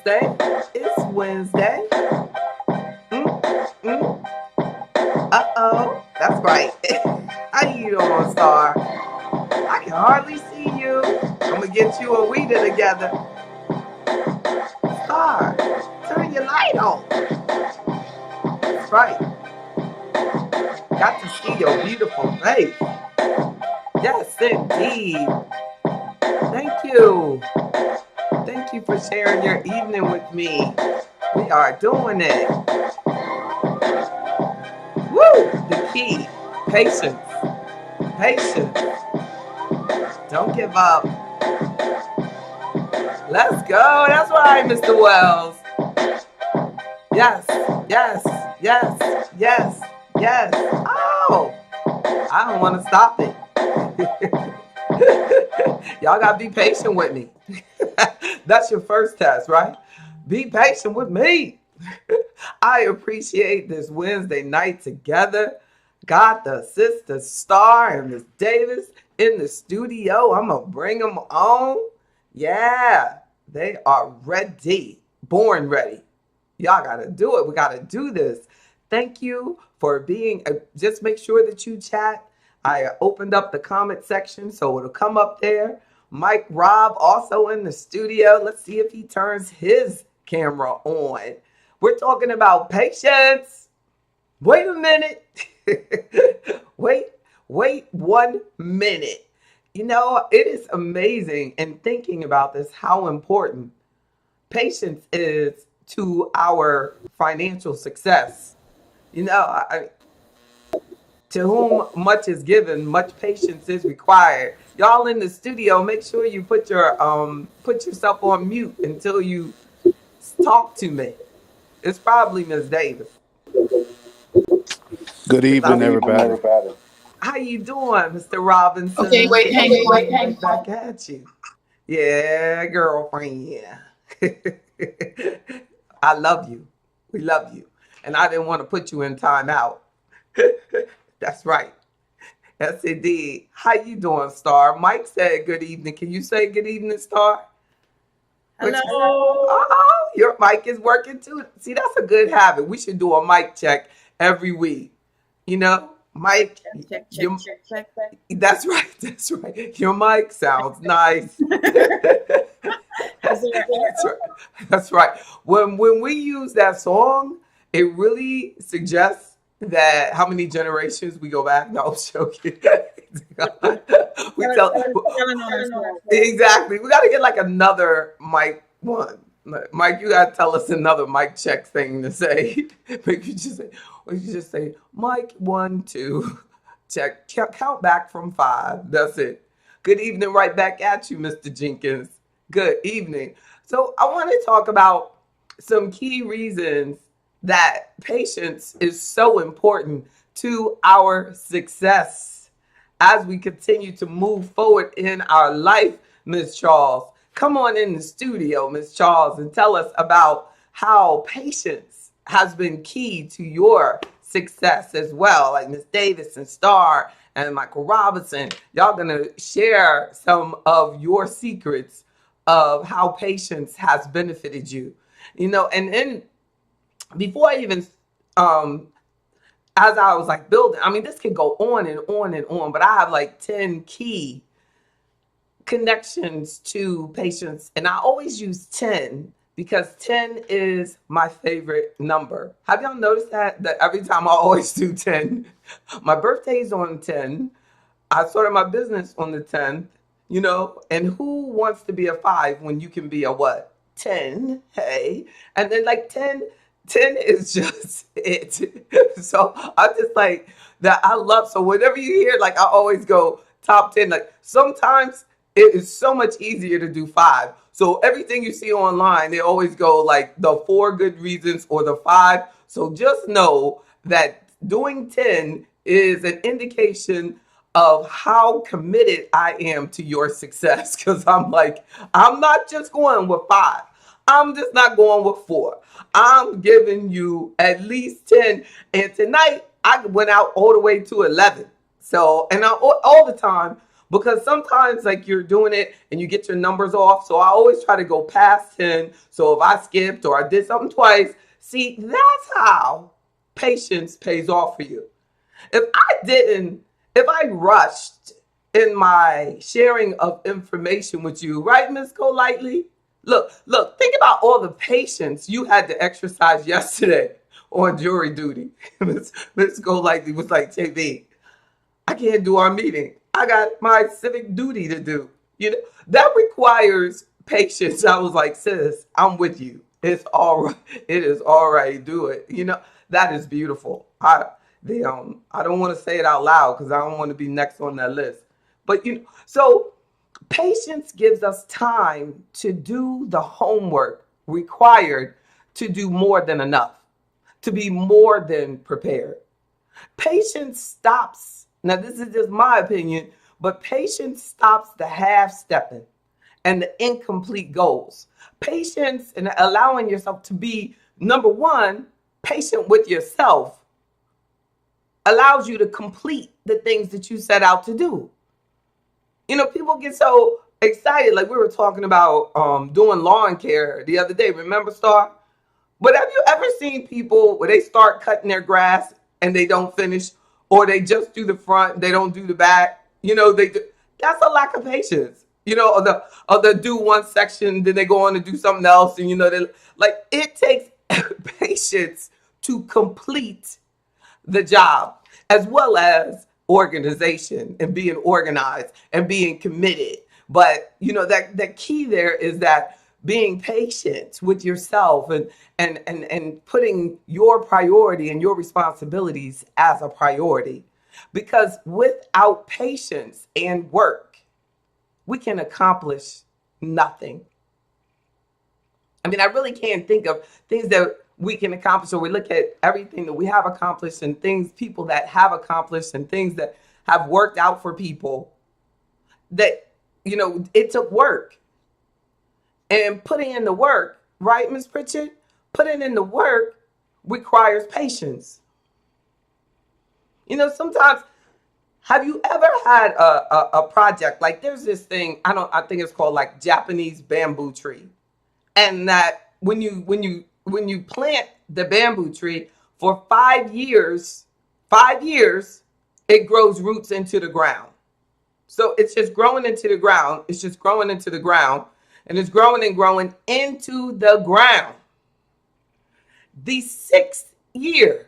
Wednesday. It's Wednesday. Mm. Uh-oh. That's right. How you doing, Star? I can hardly see you. I'm gonna get you and Weeda together. Star, turn your light on. That's right. Got to see your beautiful face. Yes, indeed. Thank you. Thank you for sharing your evening with me. We are doing it. Woo! The key. Patience. Patience. Don't give up. Let's go. That's right, Mr. Wells. Yes, yes, yes, yes, yes. Oh, I don't want to stop it. Y'all got to be patient with me. That's your first test, right? Be patient with me. I appreciate this Wednesday night together. Got the sister Star and Miss Davis in the studio. I'm going to bring them on. Yeah, they are ready. Born ready. Y'all got to do it. We got to do this. Thank you for being, just make sure that you chat. I opened up the comment section, so it'll come up there. Mike Robb also in the studio. Let's see if he turns his camera on. We're talking about patience. Wait a minute. Wait 1 minute. You know, it is amazing in thinking about this how important patience is to our financial success. You know, to whom much is given, much patience is required. Y'all in the studio, make sure you put yourself on mute until you talk to me. It's probably Miss Davis. Good evening, everybody. How you doing, Mr. Robinson? Okay, wait, hang on. Right back at you. Yeah, girlfriend. Yeah. I love you. We love you. And I didn't want to put you in timeout. That's right. Yes, indeed. How you doing, Star? Mike said good evening. Can you say good evening, Star? Hello. Oh, your mic is working too. See, that's a good habit. We should do a mic check every week. You know, Mike. Check. That's right. That's right. Your mic sounds nice. Is there an That's right. That's right. When we use that song, it really suggests that how many generations we go back. No, I'm joking. we tell exactly. We got to get like another mic one. Mike, you gotta tell us another mic check thing to say. Maybe you just say mic 1, 2, check. Count back from 5. That's it. Good evening, right back at you, Mr. Jenkins. Good evening. So I want to talk about some key reasons that patience is so important to our success as we continue to move forward in our life, Miss Charles. Come on in the studio, Miss Charles, and tell us about how patience has been key to your success as well. Like Miss Davis and Star and Michael Robinson, y'all gonna share some of your secrets of how patience has benefited you. You know, and then before I even as I was like building, I mean, this could go on and on and on, but I have like 10 key connections to patience. And I always use 10 because 10 is my favorite number. Have y'all noticed that? That every time I always do 10, my birthday's on 10. I started my business on the 10th, you know, and who wants to be a 5 when you can be a what? 10, hey. And then like 10 is just it. So I just like that. I love, so whenever you hear, like I always go top 10, like sometimes it is so much easier to do 5. So everything you see online, they always go like the 4 good reasons or the 5. So just know that doing 10 is an indication of how committed I am to your success. Because I'm like, I'm not just going with 5. I'm just not going with 4. I'm giving you at least 10. And tonight I went out all the way to 11. So, and all the time, because sometimes like you're doing it and you get your numbers off. So I always try to go past 10. So if I skipped or I did something twice, see, that's how patience pays off for you. If I rushed in my sharing of information with you, right, Miss Golightly? Look, think about all the patience you had to exercise yesterday on jury duty. Miss Golightly was like, JB, I can't do our meeting. I got my civic duty to do. That requires patience. I was like, sis, I'm with you. It's all right. It is all right. Do it. That is beautiful. I don't want to say it out loud because I don't want to be next on that list. But so patience gives us time to do the homework required to do more than enough, to be more than prepared. Patience stops. Now, this is just my opinion, but patience stops the half stepping and the incomplete goals. Patience and allowing yourself to be, number one, patient with yourself allows you to complete the things that you set out to do. People get so excited. Like we were talking about doing lawn care the other day. Remember, Star? But have you ever seen people where they start cutting their grass and they don't finish, or they just do the front, they don't do the back? That's a lack of patience. Or they do one section, then they go on to do something else, and it takes patience to complete the job, as well as organization and being organized and being committed. But that key there is that being patient with yourself and putting your priority and your responsibilities as a priority. Because without patience and work, we can accomplish nothing. I mean, I really can't think of things that we can accomplish, or we look at everything that we have accomplished and people that have accomplished and things that have worked out for people that, it took work. And putting in the work, right, Ms. Pritchard? Putting in the work requires patience. Sometimes, have you ever had a project, like there's this thing, I think it's called like Japanese bamboo tree. And that when you plant the bamboo tree for 5 years, it grows roots into the ground. So it's just growing into the ground. It's just growing into the ground. And it's growing and growing into the ground. The 6th year,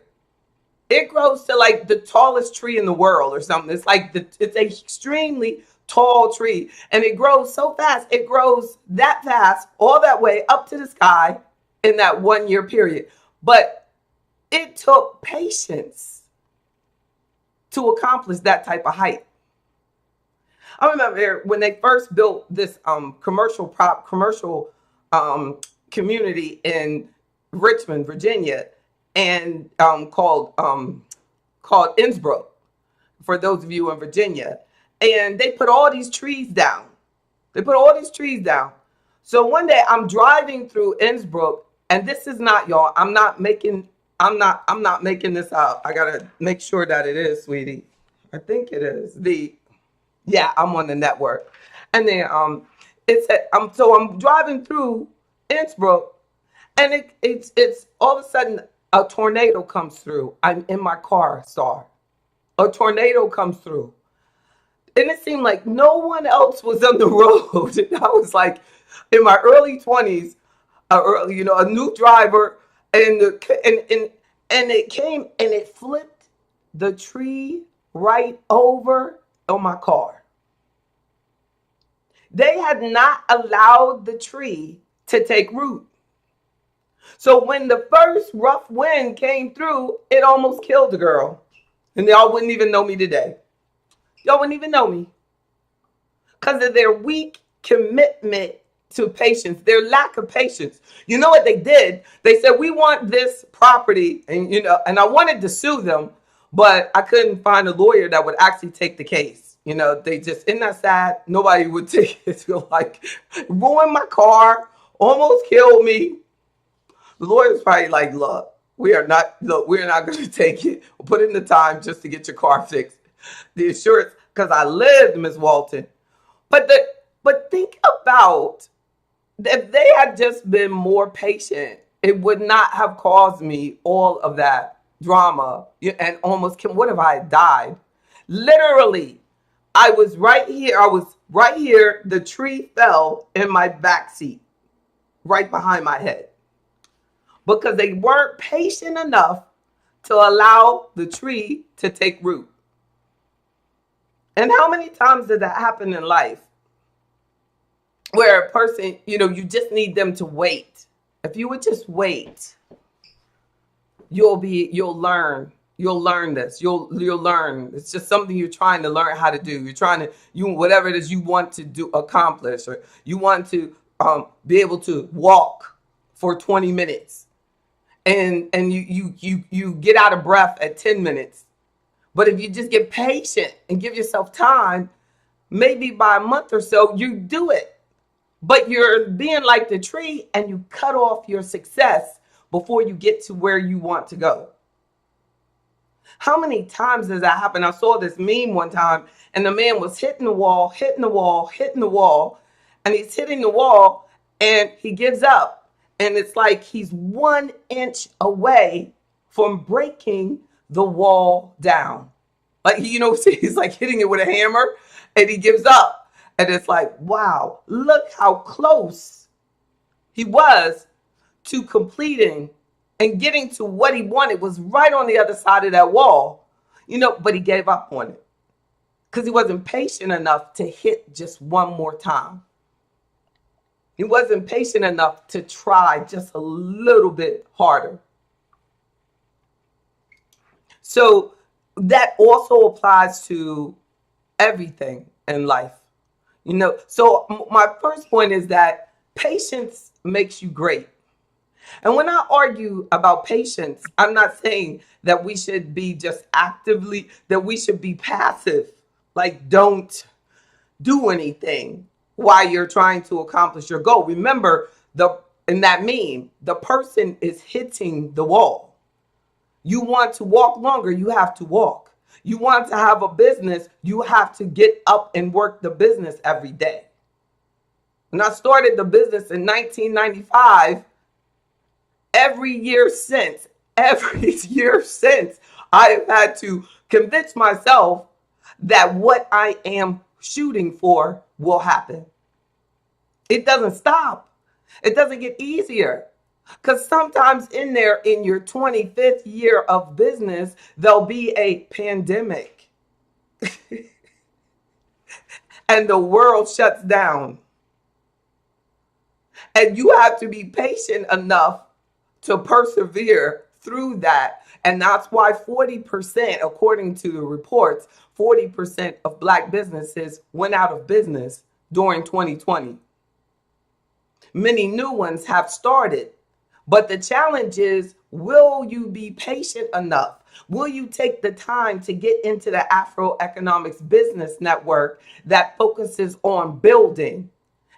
it grows to like the tallest tree in the world or something. It's like it's an extremely tall tree, and it grows so fast. It grows that fast, all that way up to the sky in that 1 year period. But it took patience to accomplish that type of height. I remember when they first built this commercial community in Richmond, Virginia, and called Innsbruck, for those of you in Virginia. And they put all these trees down. So one day I'm driving through Innsbruck, and this is not, y'all, I'm not making this out. I gotta make sure that it is, sweetie. I think it is. Yeah, I'm on the network. And then I'm driving through Innsbruck, and it's all of a sudden a tornado comes through. I'm in my car, Star. A tornado comes through. And it seemed like no one else was on the road. And I was like, in my early 20s, a new driver, and it came and it flipped the tree right over on my car. They had not allowed the tree to take root. So when the first rough wind came through, it almost killed the girl. And y'all wouldn't even know me today. Y'all wouldn't even know me. Because of their weak commitment to patience, their lack of patience. You know what they did? They said, we want this property. And I wanted to sue them, but I couldn't find a lawyer that would actually take the case. They just, isn't that sad? Nobody would take it. Like, ruined my car, almost killed me. The lawyer's probably like, look, we're not going to take it. We'll put in the time just to get your car fixed. The insurance because I lived, Miss Walton. But think about if they had just been more patient, it would not have caused me all of that drama and almost, what if I had died? Literally, I was right here. I was right here. The tree fell in my back seat, right behind my head, because they weren't patient enough to allow the tree to take root. And how many times did that happen in life? Where a person, you just need them to wait. If you would just wait, you'll learn. You'll learn this. You'll learn. It's just something you're trying to learn how to do. You're trying to, whatever it is you want to do, accomplish, or you want to be able to walk for 20 minutes, and you get out of breath at 10 minutes. But if you just get patient and give yourself time, maybe by a month or so, you do it. But you're being like the tree and you cut off your success before you get to where you want to go. How many times does that happen? I saw this meme one time, and the man was hitting the wall, and he's hitting the wall, and he gives up. And it's like he's 1 inch away from breaking the wall down. Like, he's like hitting it with a hammer, and he gives up. And it's like, wow, look how close he was to completing and getting to what he wanted. Was right on the other side of that wall, but he gave up on it because he wasn't patient enough to hit just one more time. He wasn't patient enough to try just a little bit harder. So that also applies to everything in life. So my first point is that patience makes you great. And when I argue about patience, I'm not saying that we should be just that we should be passive, like don't do anything while you're trying to accomplish your goal. Remember, in that meme, the person is hitting the wall. You want to walk longer, you have to walk. You want to have a business, you have to get up and work the business every day. When I started the business in 1995, every year since, I have had to convince myself that what I am shooting for will happen. It doesn't stop. It doesn't get easier. Because sometimes in your 25th year of business, there'll be a pandemic. And the world shuts down. And you have to be patient enough to persevere through that. And that's why 40%, according to the reports, 40% of Black businesses went out of business during 2020. Many new ones have started. But the challenge is, will you be patient enough? Will you take the time to get into the AfroEconomics business network that focuses on building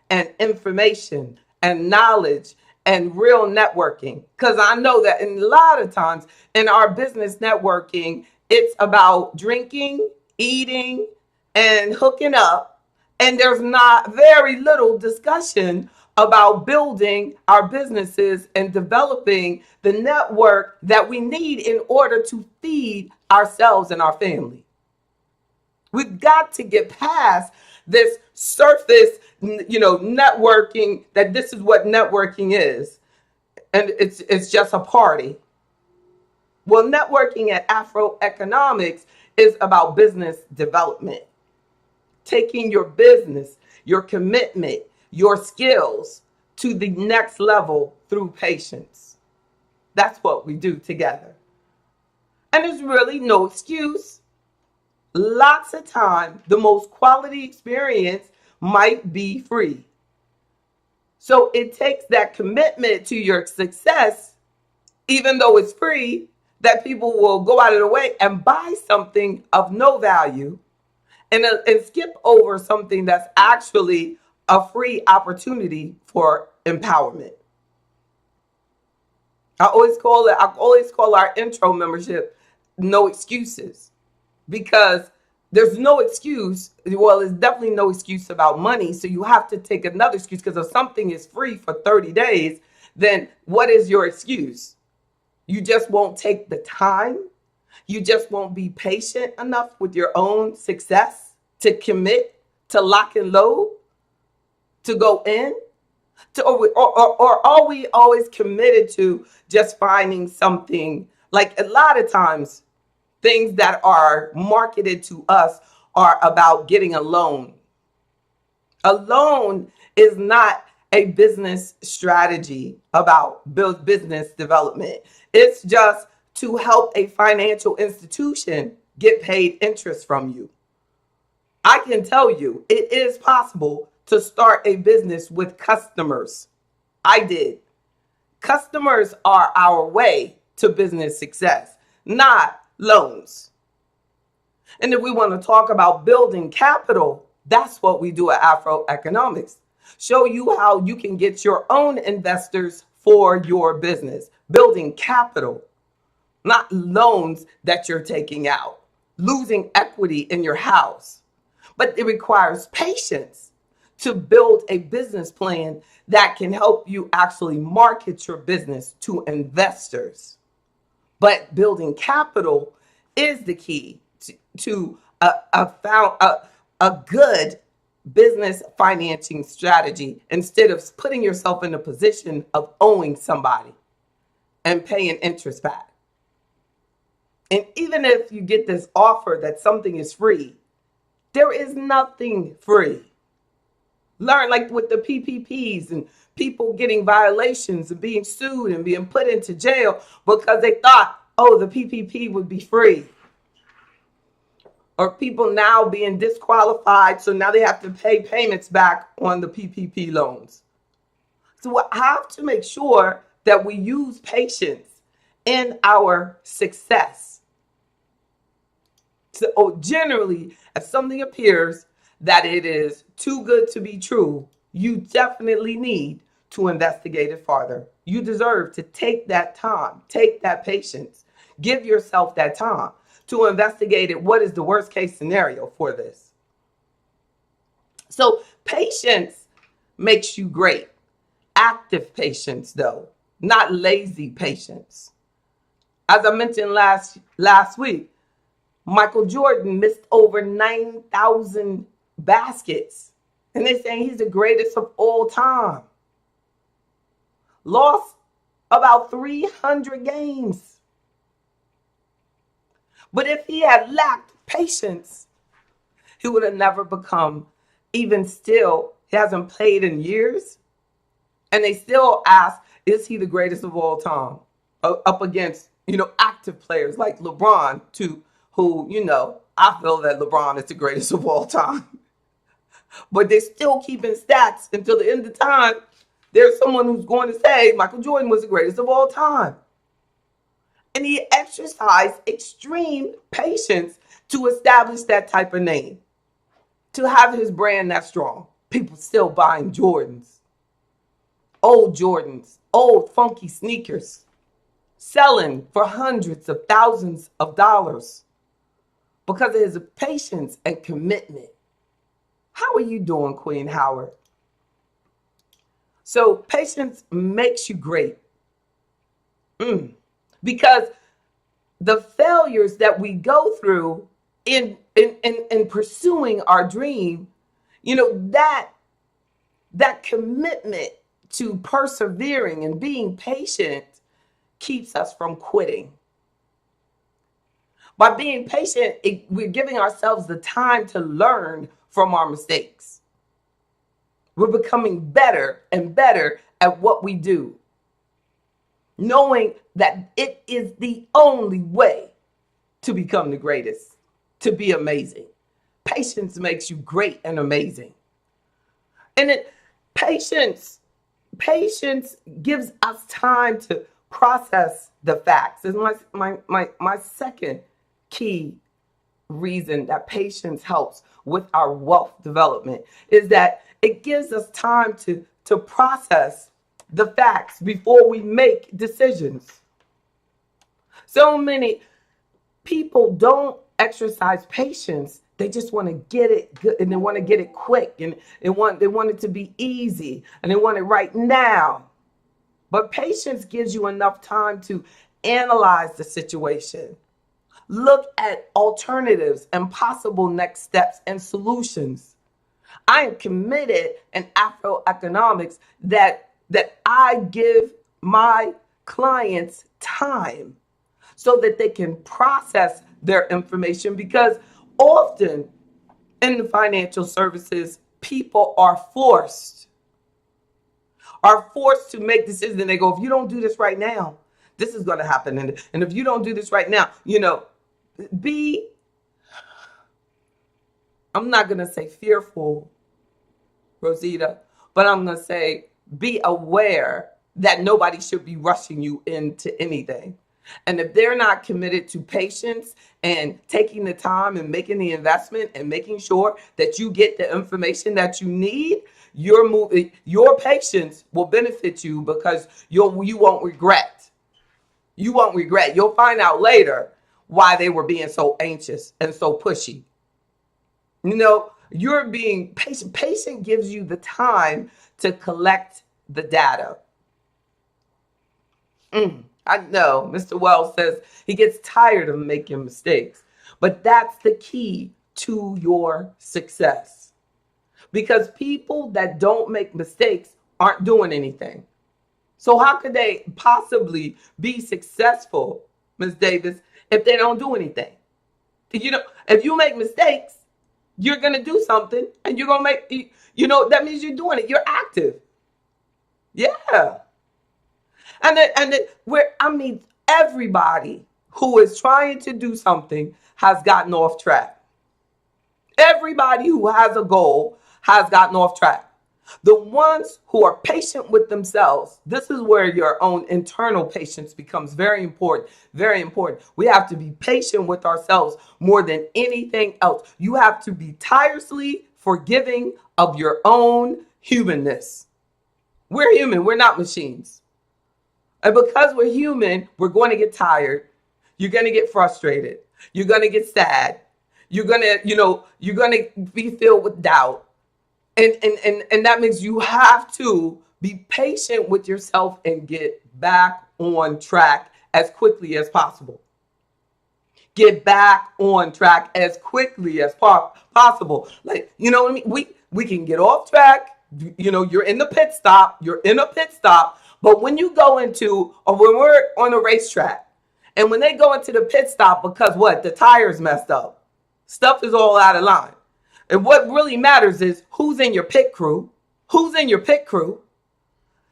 and information and knowledge and real networking? Because I know that a lot of times in our business networking, it's about drinking, eating, and hooking up. And there's not very little discussion about building our businesses and developing the network that we need in order to feed ourselves and our family. We've got to get past this surface, networking, that this is what networking is. And it's just a party. Well, networking at AfroEconomics is about business development. Taking your business, your commitment, your skills to the next level through patience. That's what we do together. And there's really no excuse. Lots of time, the most quality experience might be free. So it takes that commitment to your success, even though it's free, that people will go out of their way and buy something of no value and skip over something that's actually a free opportunity for empowerment. I always call our intro membership no excuses, because there's no excuse. Well, there's definitely no excuse about money. So you have to take another excuse, because if something is free for 30 days, then what is your excuse? You just won't take the time. You just won't be patient enough with your own success to commit, to lock and load, to go in. Or are we always committed to just finding something? Like, a lot of times, things that are marketed to us are about getting a loan. A loan is not a business strategy about business development. It's just to help a financial institution get paid interest from you. I can tell you, it is possible to start a business with customers. I did. Customers are our way to business success, not loans. And if we want to talk about building capital, that's what we do at AfroEconomics. Show you how you can get your own investors for your business. Building capital, not loans that you're taking out. Losing equity in your house. But it requires patience to build a business plan that can help you actually market your business to investors. But building capital is the key to a good business financing strategy, instead of putting yourself in a position of owing somebody and paying interest back. And even if you get this offer that something is free, there is nothing free. Learn, like with the PPPs and people getting violations and being sued and being put into jail because they thought, oh, the PPP would be free. Or people now being disqualified, so now they have to pay payments back on the PPP loans. So we have to make sure that we use patience in our success. So generally, if something appears that it is too good to be true, you definitely need to investigate it farther. You deserve to take that time, take that patience, give yourself that time to investigate it. What is the worst case scenario for this? So patience makes you great. Active patience, though, not lazy patience. As I mentioned last week, Michael Jordan missed over 9,000 baskets. And they're saying he's the greatest of all time. Lost about 300 games. But if he had lacked patience, he would have never become, even still, he hasn't played in years. And they still ask, is he the greatest of all time? Up against, active players like LeBron, who, I feel that LeBron is the greatest of all time. But they're still keeping stats until the end of time. There's someone who's going to say Michael Jordan was the greatest of all time. And he exercised extreme patience to establish that type of name, to have his brand that strong. People still buying Jordans, old funky sneakers, selling for hundreds of thousands of dollars because of his patience and commitment. How are you doing, Queen Howard? So patience makes you great. Because the failures that we go through in pursuing our dream, that commitment to persevering and being patient keeps us from quitting. By being patient, we're giving ourselves the time to learn from our mistakes. We're becoming better and better at what we do, knowing that it is the only way to become the greatest, to be amazing. Patience makes you great and amazing. And patience gives us time to process the facts. Is my second key reason that patience helps with our wealth development, is that it gives us time to process the facts before we make decisions. So many people don't exercise patience. They just want to get it good, and they want to get it quick, and they want it to be easy, and they want it right now. But patience gives you enough time to analyze the situation, look at alternatives and possible next steps and solutions. I am committed in AfroEconomics that I give my clients time so that they can process their information, because often in the financial services, people are forced to make decisions. And they go, if you don't do this right now, this is going to happen. And if you don't do this right now, I'm not going to say fearful, Rosita, but I'm going to say be aware that nobody should be rushing you into anything. And if they're not committed to patience and taking the time and making the investment and making sure that you get the information that you need, your patience will benefit you, because you won't regret. You won't regret. You'll find out later why they were being so anxious and so pushy. You're being patient. Patient gives you the time to collect the data. I know Mr. Wells says he gets tired of making mistakes, but that's the key to your success. Because people that don't make mistakes aren't doing anything. So how could they possibly be successful, Ms. Davis, if they don't do anything? If you make mistakes, you're going to do something, and you're going to make, that means you're doing it. You're active. Yeah. Everybody who is trying to do something has gotten off track. Everybody who has a goal has gotten off track. The ones who are patient with themselves, this is where your own internal patience becomes very important, very important. We have to be patient with ourselves more than anything else. You have to be tirelessly forgiving of your own humanness. We're human, we're not machines. And because we're human, we're going to get tired. You're going to get frustrated. You're going to get sad. You're going to be filled with doubt. And that means you have to be patient with yourself and get back on track as quickly as possible. Get back on track as quickly as possible. Like, you know what I mean? We can get off track. You're in the pit stop. But when you go into, or when we're on a racetrack, and when they go into the pit stop because what? The tires messed up. Stuff is all out of line. And what really matters is who's in your pit crew. Who's in your pit crew?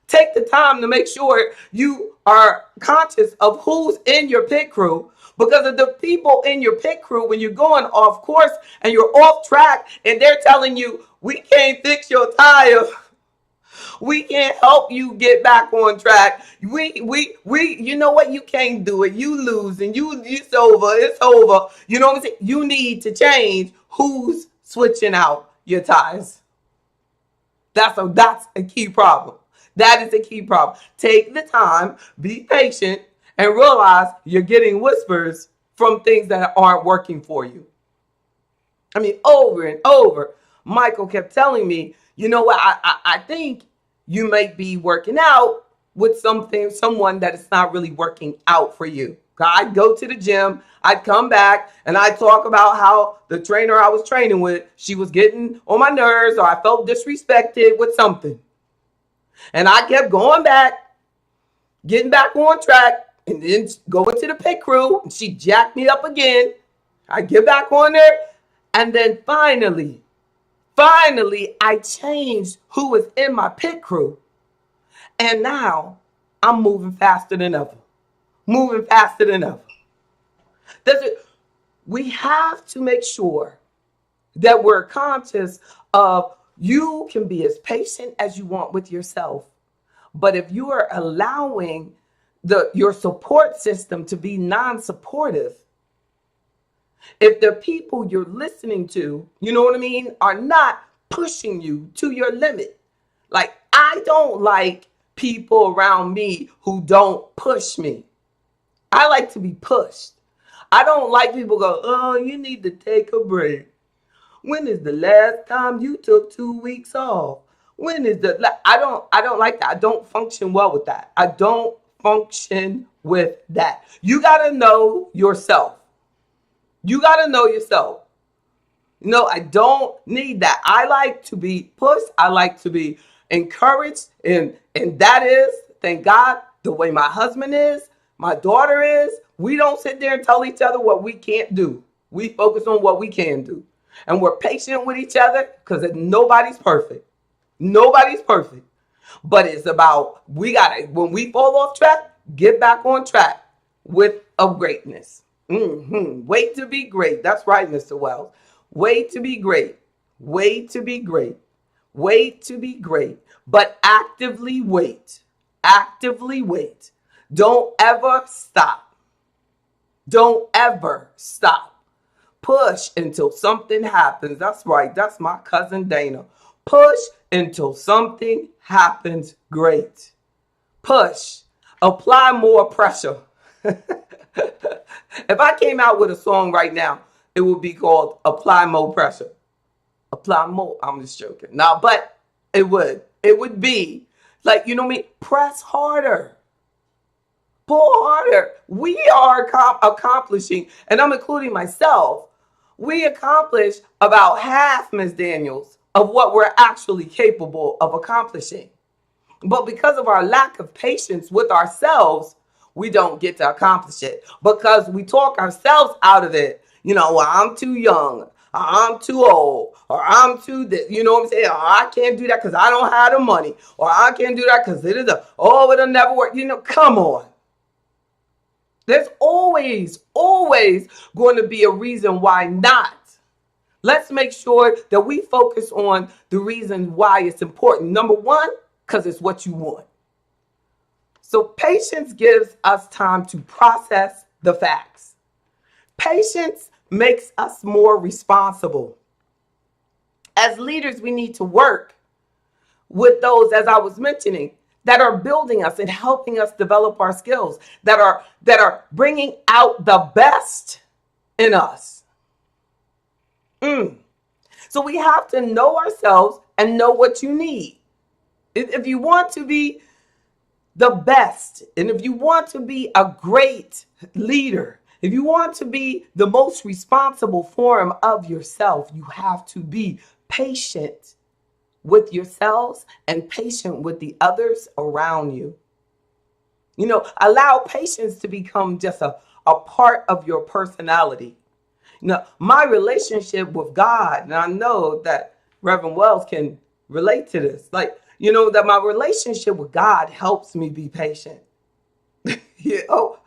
Take the time to make sure you are conscious of who's in your pit crew, because of the people in your pit crew, when you're going off course and you're off track and they're telling you, we can't fix your tire. We can't help you get back on track. You know what? You can't do it. You lose, and it's over. It's over. You know what I'm saying? You need to change who's switching out your tires. That's a key problem. That is a key problem. Take the time, be patient, and realize you're getting whispers from things that aren't working for you. I mean, over and over, Michael kept telling me, you know what? I think you might be working out with someone that is not really working out for you. I'd go to the gym, I'd come back, and I'd talk about how the trainer I was training with, she was getting on my nerves, or I felt disrespected with something. And I kept going back, getting back on track, and then going to the pit crew, and she jacked me up again. I get back on there, and then finally, I changed who was in my pit crew. And now I'm moving faster than ever. We have to make sure that we're conscious of, you can be as patient as you want with yourself. But if you are allowing your support system to be non-supportive, if the people you're listening to, you know what I mean, are not pushing you to your limit. Like, I don't like people around me who don't push me. I like to be pushed. I don't like people go, oh, you need to take a break. When is the last time you took 2 weeks off? When is I don't like that. I don't function well with that. I don't function with that. You got to know yourself. You got to know yourself. No, I don't need that. I like to be pushed. I like to be encouraged. And that is, thank God, the way my husband is, my daughter is. We don't sit there and tell each other what we can't do. We focus on what we can do. And we're patient with each other because nobody's perfect. Nobody's perfect. But it's about, we got to, when we fall off track, get back on track with a greatness. Wait to be great. That's right, Mr. Wells. Wait to be great. Wait to be great. Wait to be great. But actively wait. Actively wait. Don't ever stop. Don't ever stop. Push until something happens. That's right. That's my cousin Dana. Push until something happens great. Push. Apply more pressure. If I came out with a song right now, it would be called Apply More Pressure. Apply more. I'm just joking. No, but it would. It would be like, you know what I mean? Press harder. Pull harder. We are accomplishing, and I'm including myself, we accomplish about half, Ms. Daniels, of what we're actually capable of accomplishing. But because of our lack of patience with ourselves, we don't get to accomplish it because we talk ourselves out of it. You know, well, I'm too young, or I'm too old, or I'm too this. You know what I'm saying? Or I can't do that because I don't have the money, or I can't do that because it'll never work. You know, come on. There's always going to be a reason why not. Let's make sure that we focus on the reasons why it's important. Number one, because it's what you want. So patience gives us time to process the facts. Patience makes us more responsible. As leaders, we need to work with those, as I was mentioning, that are building us and helping us develop our skills, that are bringing out the best in us. So we have to know ourselves and know what you need. If you want to be the best, and if you want to be a great leader, if you want to be the most responsible form of yourself, you have to be patient with yourselves and patient with the others around you. You know, allow patience to become just a part of your personality. You know, my relationship with God, and I know that Reverend Wells can relate to this, like, you know, that my relationship with God helps me be patient. You know,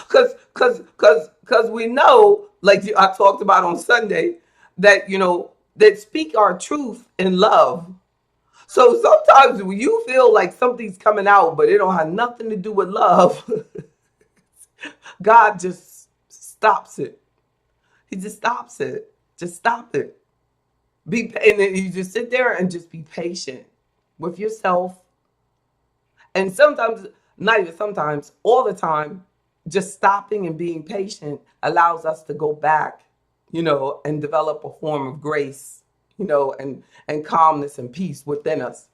because we know, like I talked about on Sunday, that, you know, that speak our truth in love. So sometimes when you feel like something's coming out, but it don't have nothing to do with love, God just stops it. He just stops it. Just stop it. And then you just sit there and just be patient with yourself. And sometimes, not even sometimes, all the time, just stopping and being patient allows us to go back, you know, and develop a form of grace, you know, and calmness and peace within us.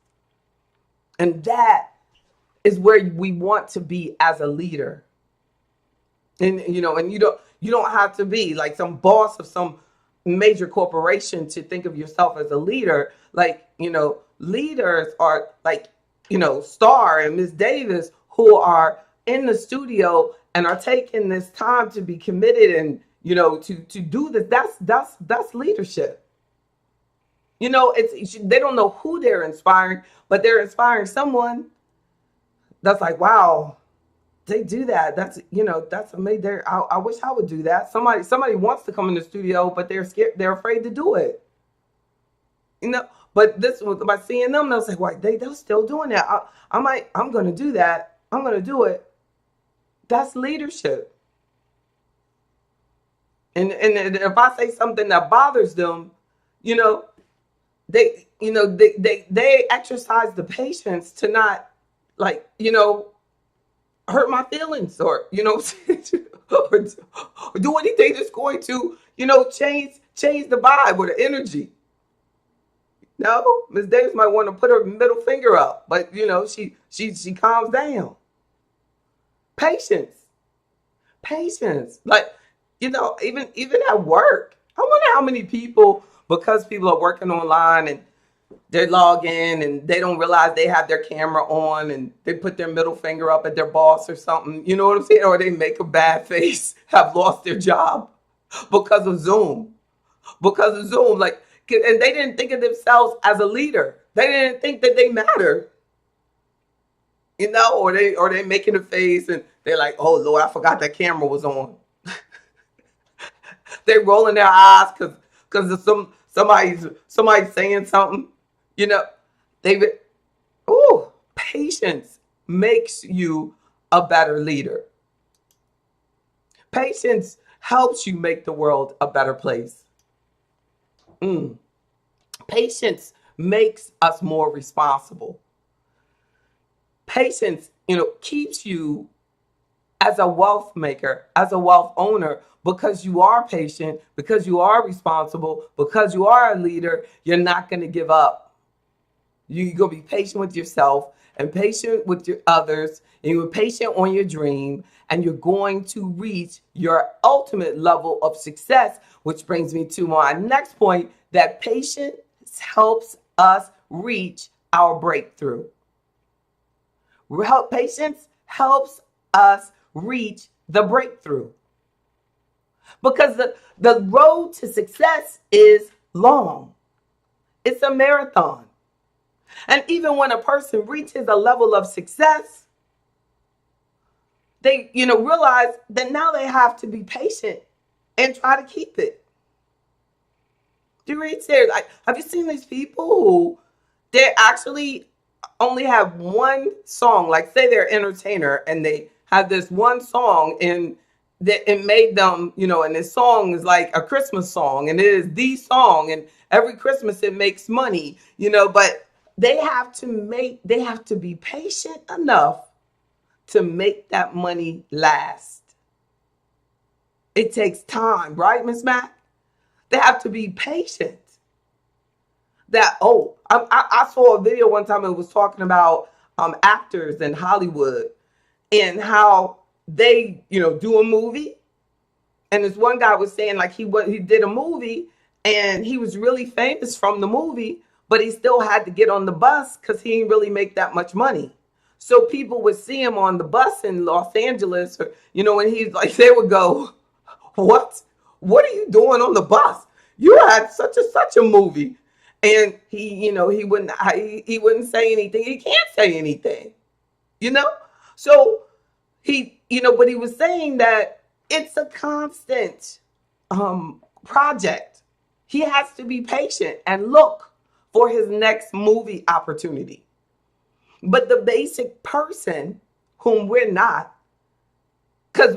And that is where we want to be as a leader. And, you know, and you don't have to be like some boss of some major corporation to think of yourself as a leader. Like, you know, leaders are like, you know, Star and Miss Davis, who are in the studio and are taking this time to be committed and, you know, to do this. That's leadership. You know, they don't know who they're inspiring, but they're inspiring someone that's like, wow, they do that. That's, you know, that's amazing. I wish I would do that. Somebody wants to come in the studio, but they're scared. They're afraid to do it. You know, but this, by seeing them, they'll say, "Why they're still doing that? I'm going to do that. I'm going to do it." That's leadership. And if I say something that bothers them, you know, they exercise the patience to not, like, you know, hurt my feelings, or or do anything that's going to change the vibe or the energy. No, Miss Davis might want to put her middle finger up, but she calms down. Patience, patience. Like, even at work, I wonder how many people, because people are working online and they log in and they don't realize they have their camera on and they put their middle finger up at their boss or something, you know what I'm saying? Or they make a bad face, have lost their job because of Zoom. Because of Zoom, like, and they didn't think of themselves as a leader. They didn't think that they matter, or they making a face and they're like, "Oh Lord, I forgot that camera was on." They rolling their eyes because of somebody's saying something. You know, they patience makes you a better leader. Patience helps you make the world a better place. Patience makes us more responsible. Patience, keeps you as a wealth maker, as a wealth owner, because you are patient, because you are responsible, because you are a leader. You're not going to give up. You're going to be patient with yourself and patient with your others, and you're patient on your dream, and you're going to reach your ultimate level of success, which brings me to my next point, that patience helps us reach our breakthrough. Patience helps us reach the breakthrough. Because the road to success is long. It's a marathon. And even when a person reaches a level of success, they, realize that now they have to be patient and try to keep it. Do you read there? Like, have you seen these people who they actually only have one song? Like, say they're an entertainer and they have this one song, and that it made them, and this song is like a Christmas song, and it is the song, and every Christmas it makes money, but they have to be patient enough to make that money last. It takes time, right, Miss Mac? They have to be patient. I saw a video one time. It was talking about actors in Hollywood and how they, do a movie. And this one guy was saying, like, he did a movie and he was really famous from the movie, but he still had to get on the bus because he didn't really make that much money. So people would see him on the bus in Los Angeles, or, and he's like, they would go, "What are you doing on the bus? You had such a movie." And he wouldn't say anything. He can't say anything, So but he was saying that it's a constant project. He has to be patient and look for his next movie opportunity. But the basic person, whom we're not, because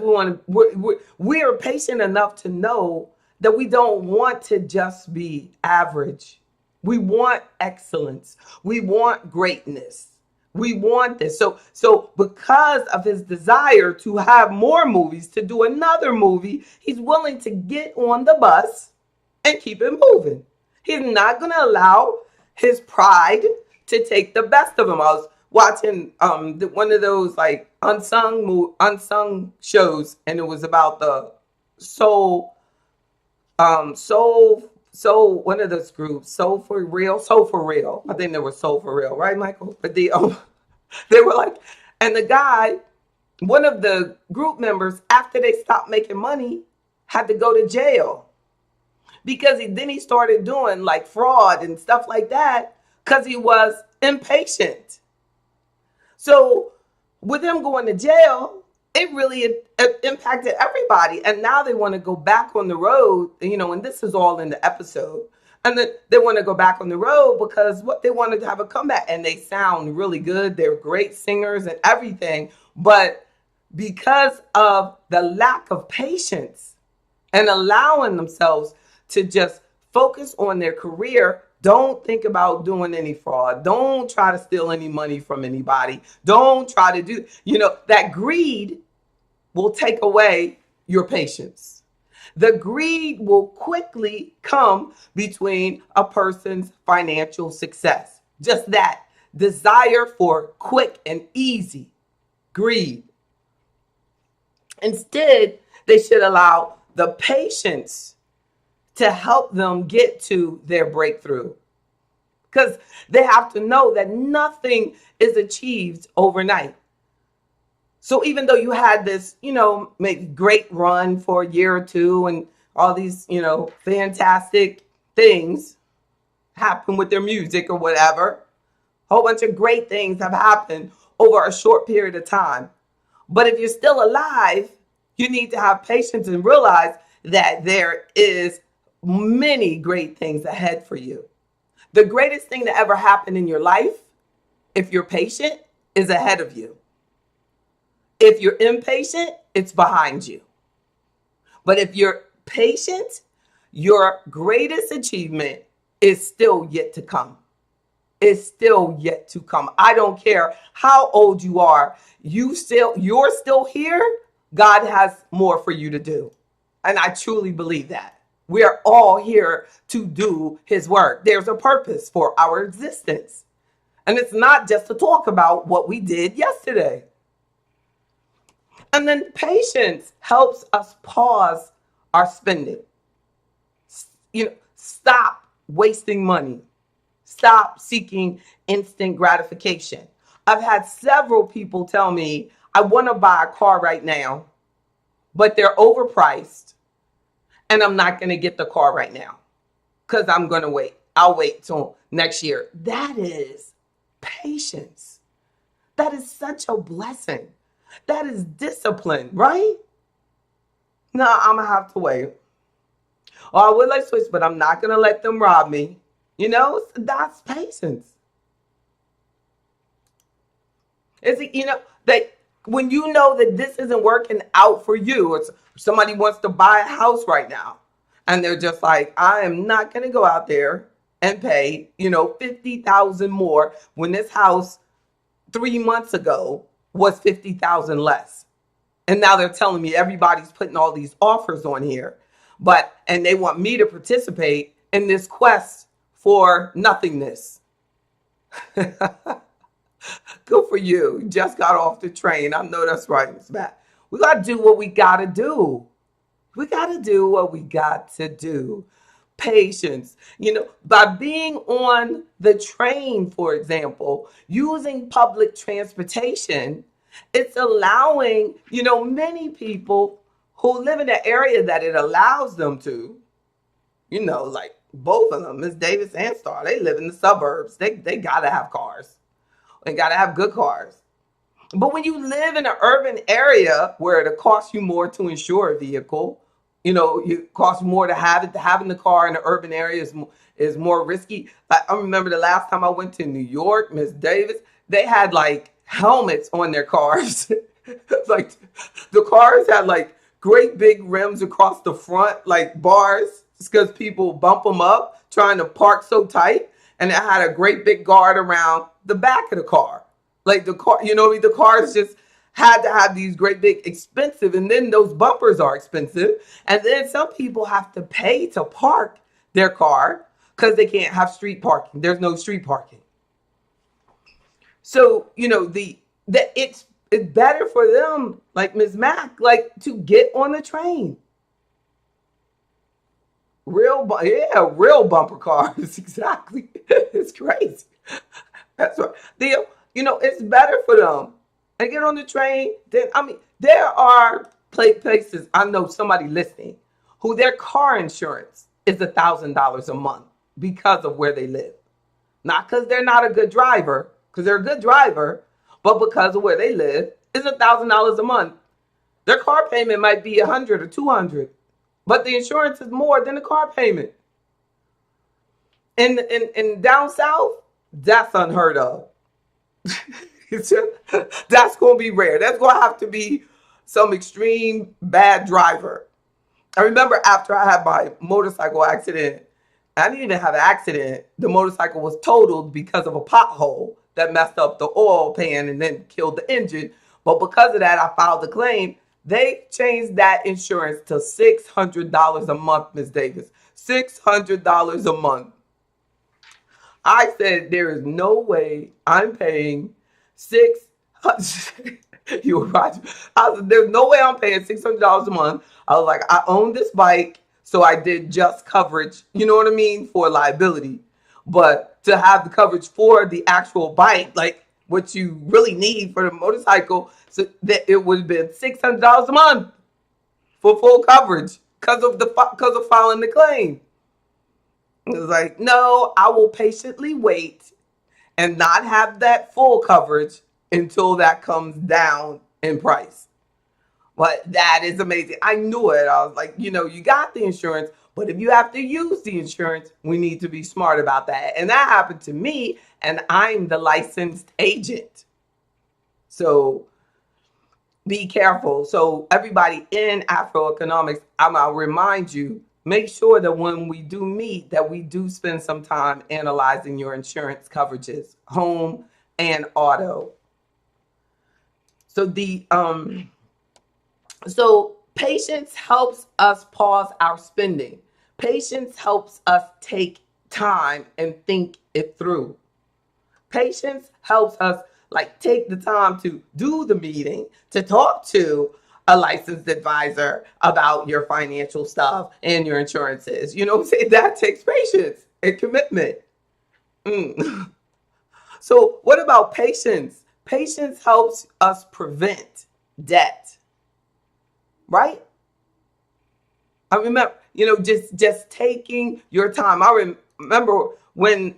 we're patient enough to know that we don't want to just be average. We want excellence. We want greatness. We want this. So because of his desire to have more movies, to do another movie, he's willing to get on the bus and keep it moving. He's not going to allow his pride to take the best of him. I was watching one of those like unsung shows, and it was about the soul one of those groups, Soul for Real. I think they were Soul for Real, right, Michael? But they were like, and the guy, one of the group members, after they stopped making money, had to go to jail because he started doing like fraud and stuff like that because he was impatient. So with him going to jail, it really impacted everybody. And now they want to go back on the road, and this is all in the episode. And then they want to go back on the road because they wanted to have a comeback. And they sound really good. They're great singers and everything. But because of the lack of patience and allowing themselves to just focus on their career, Don't think about doing any fraud. Don't try to steal any money from anybody. Don't try to do, that greed will take away your patience. The greed will quickly come between a person's financial success. Just that desire for quick and easy greed. Instead, they should allow the patience to help them get to their breakthrough. Because they have to know that nothing is achieved overnight. So even though you had this, maybe great run for a year or two and all these, fantastic things happen with their music or whatever, a whole bunch of great things have happened over a short period of time. But if you're still alive, you need to have patience and realize that there is many great things ahead for you. The greatest thing that ever happened in your life, if you're patient, is ahead of you. If you're impatient, it's behind you. But if you're patient, your greatest achievement is still yet to come. It's still yet to come. I don't care how old you are. You're still here. God has more for you to do. And I truly believe that. We are all here to do his work. There's a purpose for our existence. And it's not just to talk about what we did yesterday. And then patience helps us pause our spending. Stop wasting money. Stop seeking instant gratification. I've had several people tell me, I want to buy a car right now, but they're overpriced and I'm not going to get the car right now because I'm going to wait. I'll wait till next year. That is patience. That is such a blessing. That is discipline, right? No, I'm going to have to wait. Or I would like switch, but I'm not going to let them rob me. That's patience. That when you know that this isn't working out for you, or somebody wants to buy a house right now, and they're just like, I am not going to go out there and pay, $50,000 more when this house 3 months ago was $50,000 less. And now they're telling me everybody's putting all these offers on here, and they want me to participate in this quest for nothingness. Good for you. You just got off the train. I know that's right, Ms. Matt. We got to do what we got to do. We got to do what we got to do. Patience. By being on the train, for example, using public transportation, it's allowing, many people who live in an area that it allows them to, like both of them, Ms. Davis and Star, they live in the suburbs. They got to have cars. They got to have good cars. But when you live in an urban area where it costs you more to insure a vehicle, it costs more to have it. Having the car in the urban area is more risky. I remember the last time I went to New York, Ms. Davis, they had like helmets on their cars. Like the cars had like great big rims across the front, like bars, because people bump them up trying to park so tight. And it had a great big guard around the back of the car. Like the car, the cars just had to have these great big expensive, and then those bumpers are expensive. And then some people have to pay to park their car because they can't have street parking. There's no street parking. So, it's better for them, like Ms. Mack, like to get on the train. Real bumper cars. Exactly. It's crazy. That's right. It's better for them. They get on the train. There are places, I know somebody listening, who their car insurance is $1,000 a month because of where they live. Not because they're not a good driver, because they're a good driver, but because of where they live, it's $1,000 a month. Their car payment might be $100 or $200. But the insurance is more than the car payment. In down south, that's unheard of. That's going to be rare. That's going to have to be some extreme bad driver. I remember after I had my motorcycle accident, I didn't even have an accident. The motorcycle was totaled because of a pothole that messed up the oil pan and then killed the engine. But because of that, I filed a claim. They changed that insurance to $600 a month, Ms. Davis. $600 a month. I said, there is no way I'm paying $600. You were right. I said, there's no way I'm paying $600 a month. I was like, I own this bike, so I did just coverage, you know what I mean, for liability. But to have the coverage for the actual bike, like what you really need for the motorcycle, so that it would have been $600 a month for full coverage because of filing the claim. It was like, no, I will patiently wait and not have that full coverage until that comes down in price. But that is amazing. I knew it. I was like, you got the insurance, but if you have to use the insurance, we need to be smart about that. And that happened to me, and I'm the licensed agent. So be careful. So everybody in AfroEconomics, I'll remind you, make sure that when we do meet, that we do spend some time analyzing your insurance coverages, home and auto. So so patience helps us pause our spending. Patience helps us take time and think it through. Patience helps us take the time to do the meeting, to talk to a licensed advisor about your financial stuff and your insurances. You know what I'm saying? That takes patience and commitment. So what about patience? Patience helps us prevent debt, right? I remember, just taking your time. I remember when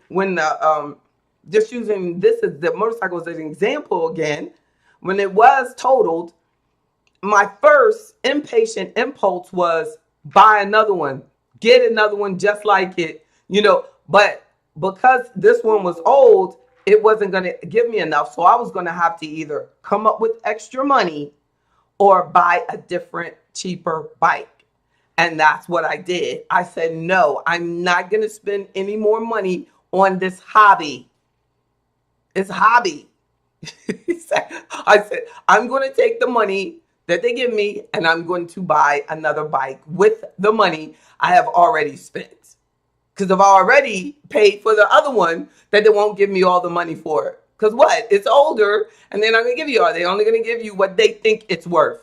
just using this as the motorcycle as an example again, when it was totaled, my first impatient impulse was buy another one, get another one just like it, but because this one was old, it wasn't going to give me enough. So I was going to have to either come up with extra money or buy a different, cheaper bike. And that's what I did. I said, no, I'm not going to spend any more money on this hobby. It's a hobby. I said, I'm going to take the money that they give me and I'm going to buy another bike with the money I have already spent. Because I've already paid for the other one that they won't give me all the money for it. Because what? It's older and they're not going to give you all. They're only going to give you what they think it's worth.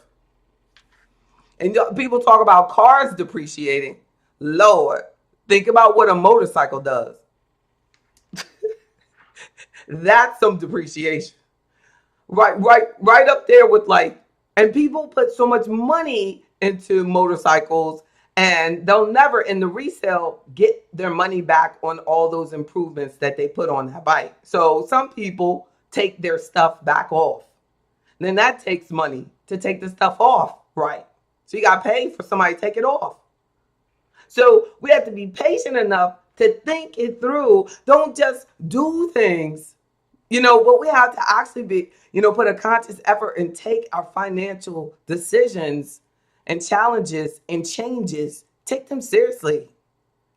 And people talk about cars depreciating. Lord, think about what a motorcycle does. That's some depreciation. Right up there with and people put so much money into motorcycles and they'll never in the resale get their money back on all those improvements that they put on that bike. So some people take their stuff back off. And then that takes money to take the stuff off, right? So you got to pay for somebody to take it off. So we have to be patient enough to think it through. Don't just do things, but we have to actually be, put a conscious effort and take our financial decisions and challenges and changes, take them seriously.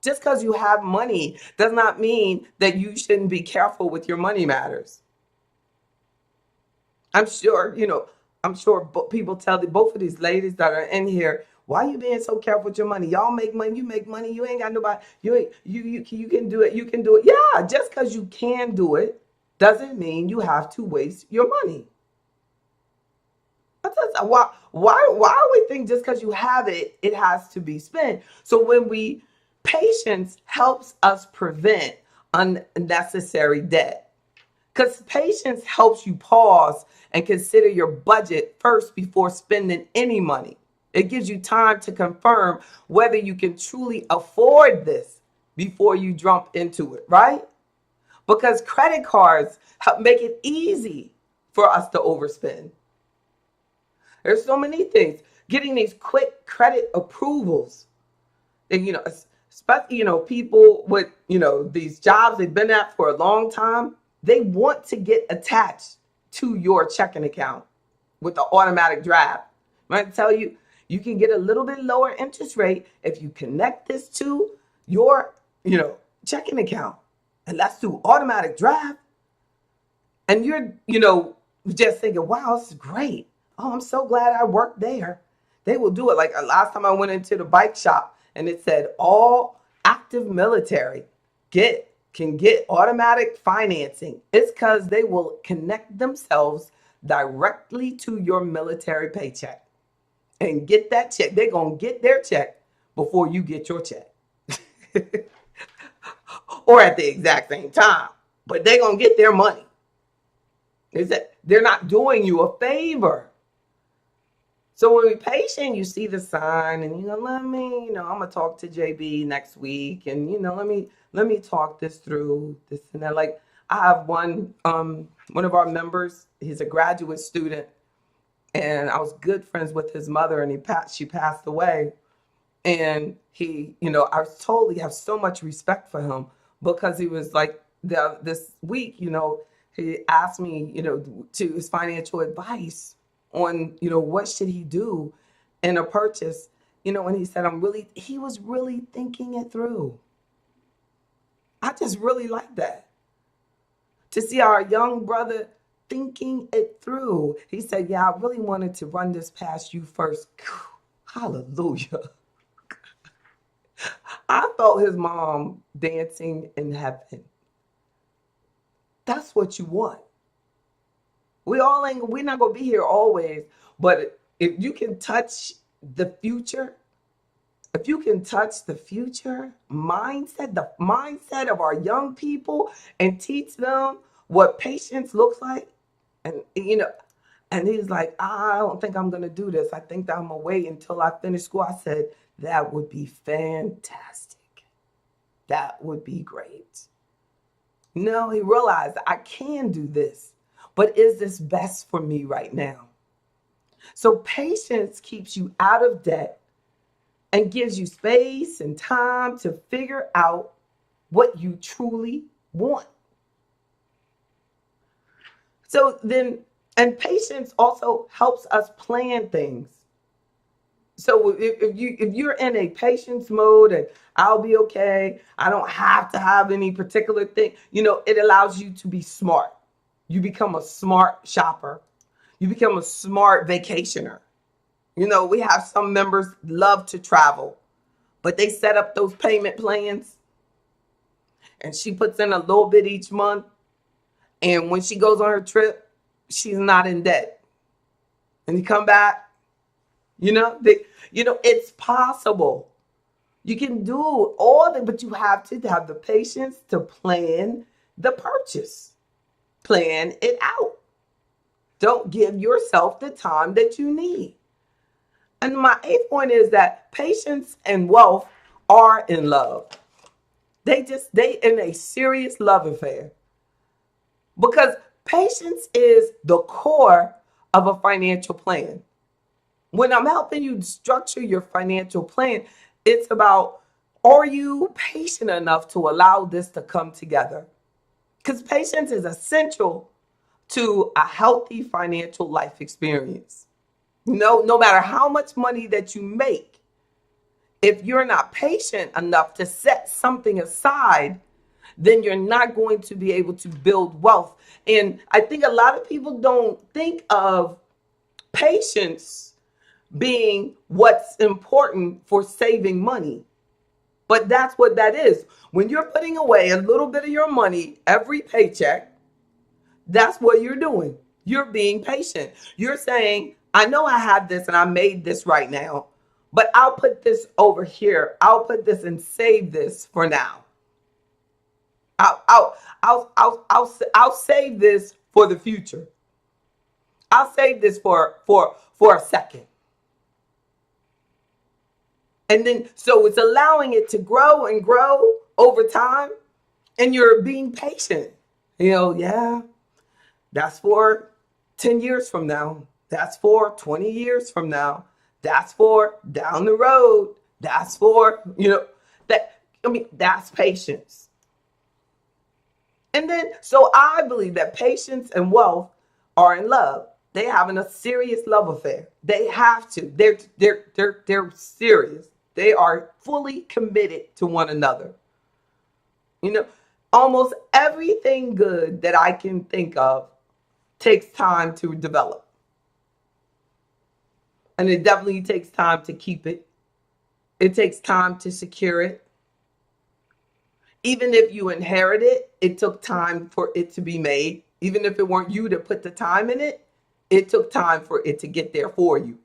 Just because you have money does not mean that you shouldn't be careful with your money matters. I'm sure people tell both of these ladies that are in here, why are you being so careful with your money? Y'all make money, you make money, you ain't got nobody, you can do it, you can do it. Yeah, just because you can do it doesn't mean you have to waste your money. Why do we think just because you have it, it has to be spent? So patience helps us prevent unnecessary debt. Because patience helps you pause and consider your budget first before spending any money. It gives you time to confirm whether you can truly afford this before you jump into it, right? Because credit cards make it easy for us to overspend. There's so many things. Getting these quick credit approvals. And, especially, people with, these jobs they've been at for a long time, they want to get attached to your checking account with the automatic draft. I'm going to tell you, you can get a little bit lower interest rate if you connect this to your checking account, and let's do automatic draft. And you're, just thinking, wow, this is great. Oh, I'm so glad I worked there. They will do it. Like last time I went into the bike shop and it said all active military can get automatic financing. It's because they will connect themselves directly to your military paycheck and get that check. They're going to get their check before you get your check. Or at the exact same time. But they're going to get their money. Is that they're not doing you a favor. So when we're patient, you see the sign and I'm gonna talk to JB next week and let me talk this through, this and that. Like I have one of our members, he's a graduate student, and I was good friends with his mother, and she passed away. And he, I totally have so much respect for him because he was like this week, he asked me, to his financial advice on, what should he do in a purchase, and he said, he was really thinking it through. I just really like that. To see our young brother thinking it through. He said, yeah, I really wanted to run this past you first. Hallelujah. I felt his mom dancing in heaven. That's what you want. We're not gonna be here always, but if you can touch the future, mindset, the mindset of our young people, and teach them what patience looks like, and he's like, I don't think I'm gonna do this. I think that I'm gonna wait until I finish school. I said, that would be fantastic. That would be great. No, he realized I can do this, but is this best for me right now? So patience keeps you out of debt and gives you space and time to figure out what you truly want. So then, and patience also helps us plan things. So if you're in a patience mode and I'll be okay, I don't have to have any particular thing, it allows you to be smart. You become a smart shopper. You become a smart vacationer. We have some members love to travel, but they set up those payment plans and she puts in a little bit each month. And when she goes on her trip, she's not in debt. And you come back, it's possible. You can do all that, but you have to have the patience to plan the purchase. Plan it out. Don't give yourself the time that you need. And my 8th point is that patience and wealth are in love. They in a serious love affair. Because patience is the core of a financial plan. When I'm helping you structure your financial plan, it's about, are you patient enough to allow this to come together? Because patience is essential to a healthy financial life experience. No matter how much money that you make, if you're not patient enough to set something aside, then you're not going to be able to build wealth. And I think a lot of people don't think of patience being what's important for saving money. But that's what that is. When you're putting away a little bit of your money every paycheck, that's what you're doing. You're being patient. You're saying, I know I have this and I made this right now, but I'll put this over here. I'll put this and save this for now. I'll save this for the future. I'll save this for a second. And then, so it's allowing it to grow and grow over time, and you're being patient. Yeah, that's for 10 years from now. That's for 20 years from now. That's for down the road. That's for, that's patience. And then, so I believe that patience and wealth are in love. They having a serious love affair. They have to. They're serious. They are fully committed to one another. You know, almost everything good that I can think of takes time to develop. And it definitely takes time to keep it. It takes time to secure it. Even if you inherit it, it took time for it to be made. Even if it weren't you to put the time in it, it took time for it to get there for you.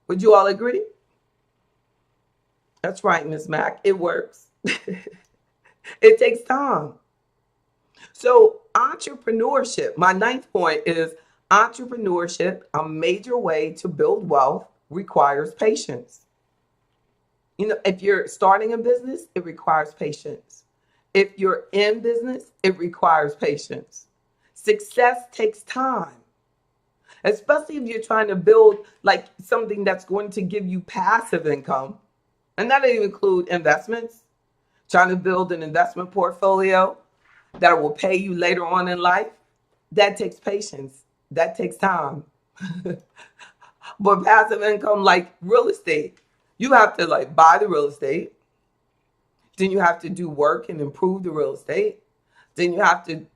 Would you all agree? That's right, Miss Mac. It works. It takes time. So, entrepreneurship, my ninth point is entrepreneurship, a major way to build wealth, requires patience. You know, if you're starting a business, it requires patience. If you're in business, it requires patience. Success takes time, especially if you're trying to build like something that's going to give you passive income. And that even include investments, trying to build an investment portfolio that will pay you later on in life. That takes patience. That takes time. But passive income, like real estate, you have to like buy the real estate. Then you have to do work and improve the real estate. Then you have to,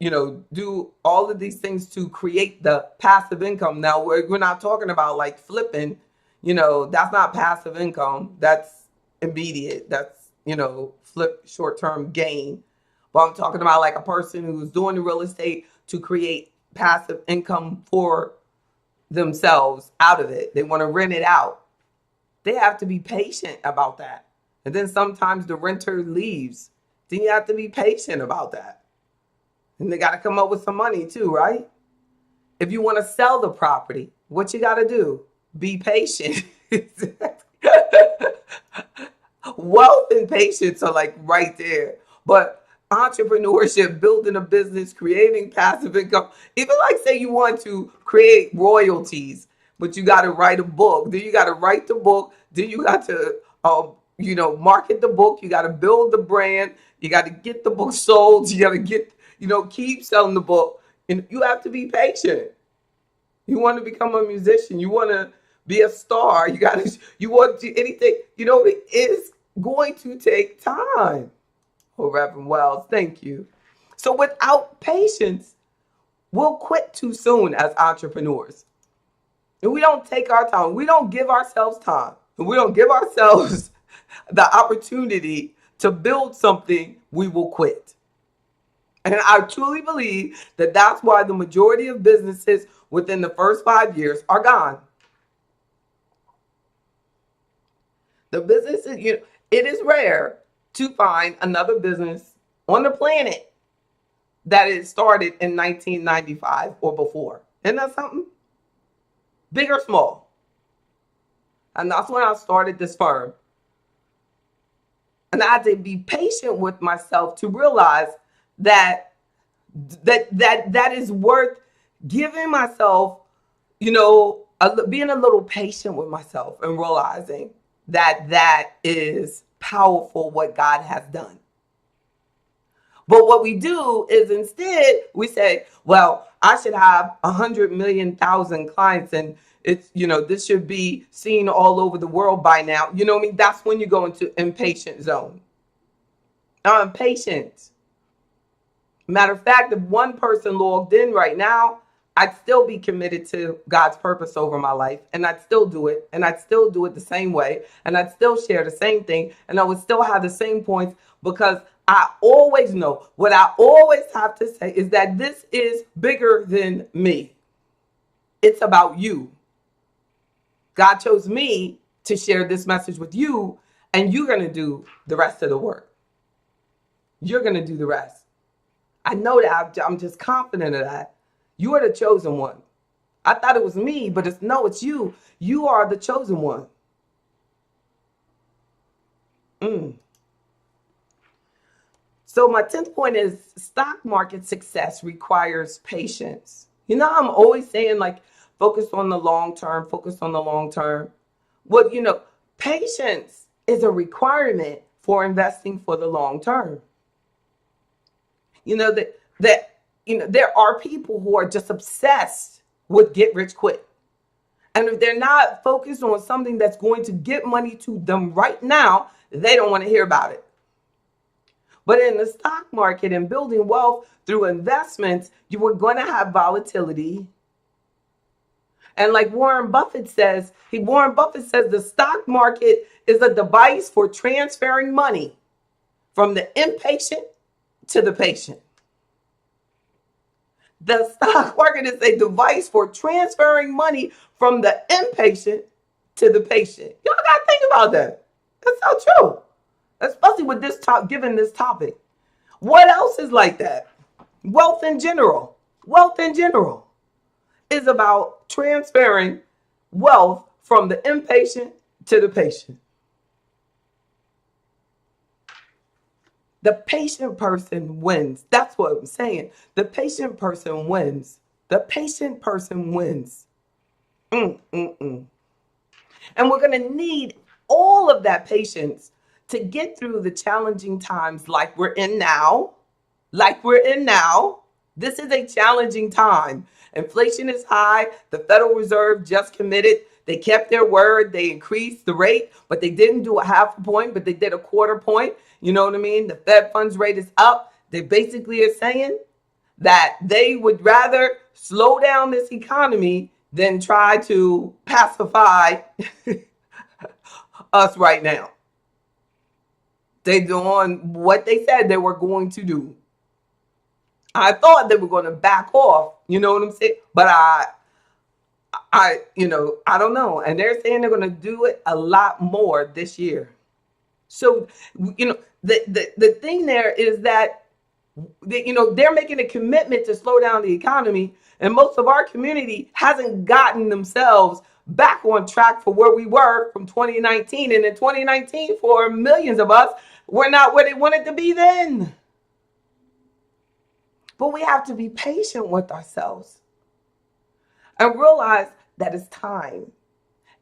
do all of these things to create the passive income. Now, we're not talking about like flipping, that's not passive income. That's immediate. That's, flip short-term gain. But I'm talking about like a person who's doing the real estate to create passive income for themselves out of it. They want to rent it out. They have to be patient about that. And then sometimes the renter leaves. Then you have to be patient about that. And they got to come up with some money too, right? If you want to sell the property, what you got to do? Be patient. Wealth and patience are like right there. But entrepreneurship, building a business, creating passive income, even like say you want to create royalties, but you got to write a book. Then you got to write the book. Then you got to, market the book. You got to build the brand. You got to get the book sold. You got to get, keep selling the book. And you have to be patient. You want to become a musician. You want to be a star. You want to do anything. It is going to take time. Oh, Reverend Wells, thank you. So without patience, we'll quit too soon as entrepreneurs. And we don't take our time. We don't give ourselves time. And we don't give ourselves the opportunity to build something, we will quit. And I truly believe that that's why the majority of businesses within the first 5 years are gone. The business is, it is rare to find another business on the planet that is started in 1995 or before. Isn't that something? Big or small. And that's when I started this firm. And I had to be patient with myself to realize that is worth giving myself, being a little patient with myself and realizing that is powerful what God has done. But what we do is instead we say, well, I should have 100 million thousand clients and it's, this should be seen all over the world by now. You know what I mean? That's when you go into impatient zone. I'm impatient. Matter of fact, if one person logged in right now, I'd still be committed to God's purpose over my life. And I'd still do it. And I'd still do it the same way. And I'd still share the same thing. And I would still have the same points because I always know what I always have to say is that this is bigger than me. It's about you. God chose me to share this message with you, and you're going to do the rest of the work. You're going to do the rest. I know that. I'm just confident of that. You are the chosen one. I thought it was me, but it's you. You are the chosen one. So my 10th point is stock market success requires patience. I'm always saying like, focus on the long term, focus on the long term. Well, patience is a requirement for investing for the long term. There are people who are just obsessed with get rich quick. And if they're not focused on something that's going to get money to them right now, they don't want to hear about it. But in the stock market and building wealth through investments, you were going to have volatility. And like Warren Buffett says the stock market is a device for transferring money from the impatient to the patient. The stock market is a device for transferring money from the impatient to the patient. Y'all gotta think about that. That's so true. Especially with this given this topic. What else is like that? Wealth in general. Wealth in general is about transferring wealth from the impatient to the patient. The patient person wins. That's what I'm saying. The patient person wins. The patient person wins. And we're going to need all of that patience to get through the challenging times like we're in now. This is a challenging time. Inflation is high. The Federal Reserve just committed. They kept their word. They increased the rate, but they didn't do a half a point, but they did a quarter point. You know what I mean? The Fed funds rate is up. They basically are saying that they would rather slow down this economy than try to pacify us right now. They're doing what they said they were going to do. I thought they were going to back off, you know what I'm saying? But I don't know. And they're saying they're going to do it a lot more this year. So, the thing there is that, they're making a commitment to slow down the economy. And most of our community hasn't gotten themselves back on track for where we were from 2019. And in 2019, for millions of us, we're not where they wanted to be then. But we have to be patient with ourselves and realize that it's time.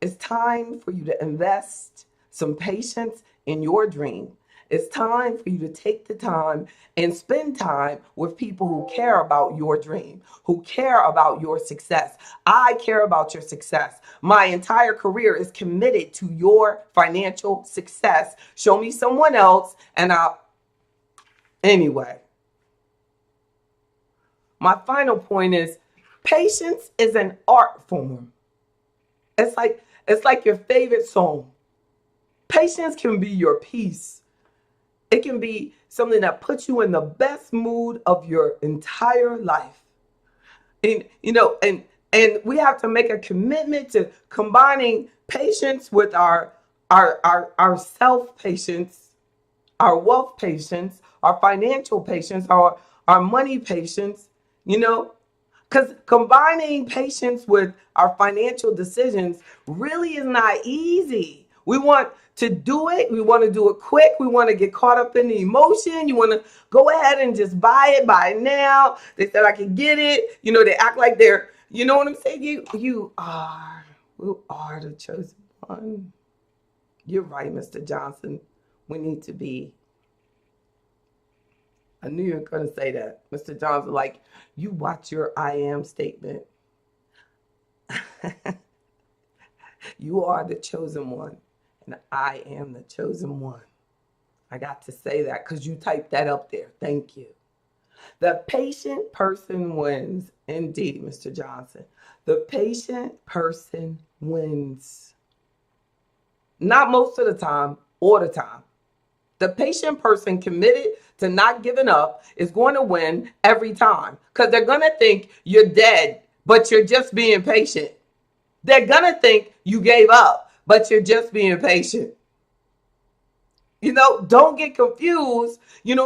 It's time for you to invest some patience in your dream. It's time for you to take the time and spend time with people who care about your dream, who care about your success. I care about your success. My entire career is committed to your financial success. Show me someone else and anyway. My final point is patience is an art form. It's like your favorite song. Patience can be your peace. It can be something that puts you in the best mood of your entire life. And we have to make a commitment to combining patience with our self-patience, our wealth patience, our financial patience, our money patience. Because combining patience with our financial decisions really is not easy. We want to do it. We want to do it quick. We want to get caught up in the emotion. You want to go ahead and just buy it now. They said I can get it. They act like they're, you know what I'm saying? You are the chosen one. You're right, Mr. Johnson. We need to be. I knew you were going to say that. Mr. Johnson, like, you watch your I am statement. You are the chosen one, and I am the chosen one. I got to say that because you typed that up there. Thank you. The patient person wins. Indeed, Mr. Johnson. The patient person wins. Not most of the time, all the time. The patient person committed to not giving up is going to win every time because they're going to think you're dead, but you're just being patient. They're going to think you gave up, but you're just being patient. Don't get confused. They're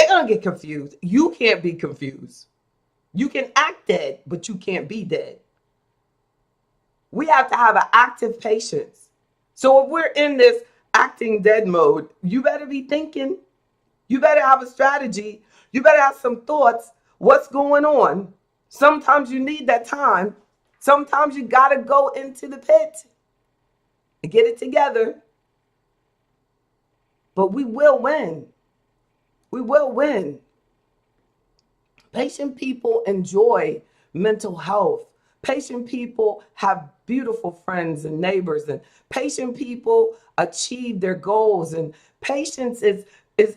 going to get confused. You can't be confused. You can act dead, but you can't be dead. We have to have an active patience. So if we're in this acting dead mode, you better be thinking. You better have a strategy. You better have some thoughts. What's going on? Sometimes you need that time. Sometimes you got to go into the pit and get it together. But we will win. We will win. Patient people enjoy mental health. Patient people have beautiful friends and neighbors, and patient people achieve their goals. And patience is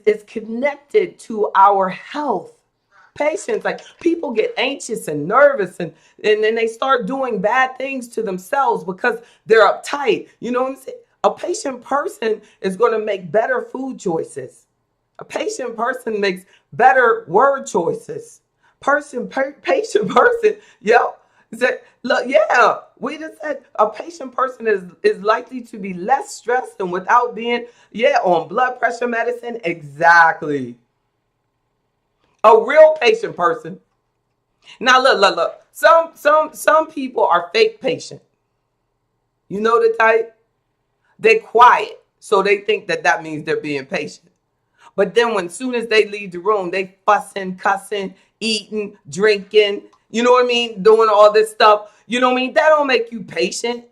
is connected to our health. Patience, like people get anxious and nervous and then they start doing bad things to themselves because they're uptight. You know what I'm saying? A patient person is going to make better food choices. A patient person makes better word choices. Patient person, said, look, yeah, we just said a patient person is likely to be less stressed and without being, on blood pressure medicine. Exactly. A real patient person. Now look. Some people are fake patient. You know the type? They quiet, so they think that means they're being patient. But then when soon as they leave the room, they fussing, cussing, eating, drinking, you know what I mean? Doing all this stuff. You know what I mean? That don't make you patient.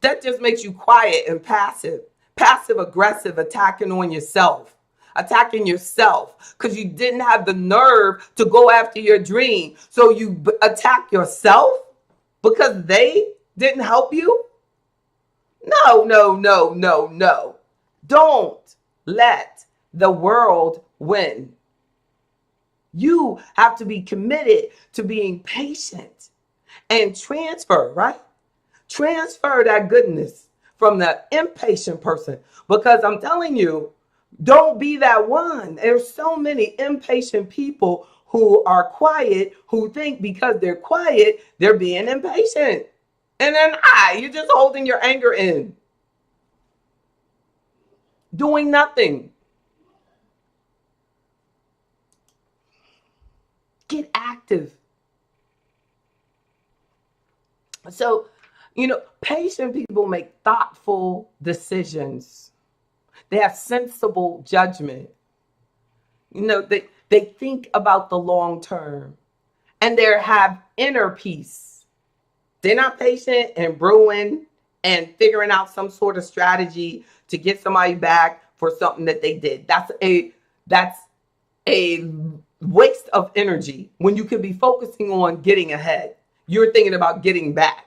That just makes you quiet and passive. Passive aggressive, attacking on yourself. Attacking yourself because you didn't have the nerve to go after your dream. So you attack yourself because they didn't help you? No. Don't let the world win. You have to be committed to being patient and transfer, right? Transfer that goodness from the impatient person because I'm telling you, don't be that one. There's so many impatient people who are quiet, who think because they're quiet, they're being impatient. And then you're just holding your anger in, doing nothing. Get active. So, patient people make thoughtful decisions. They have sensible judgment. They think about the long term and they have inner peace. They're not patient and brewing and figuring out some sort of strategy to get somebody back for something that they did. That's a waste of energy when you could be focusing on getting ahead. You're thinking about getting back.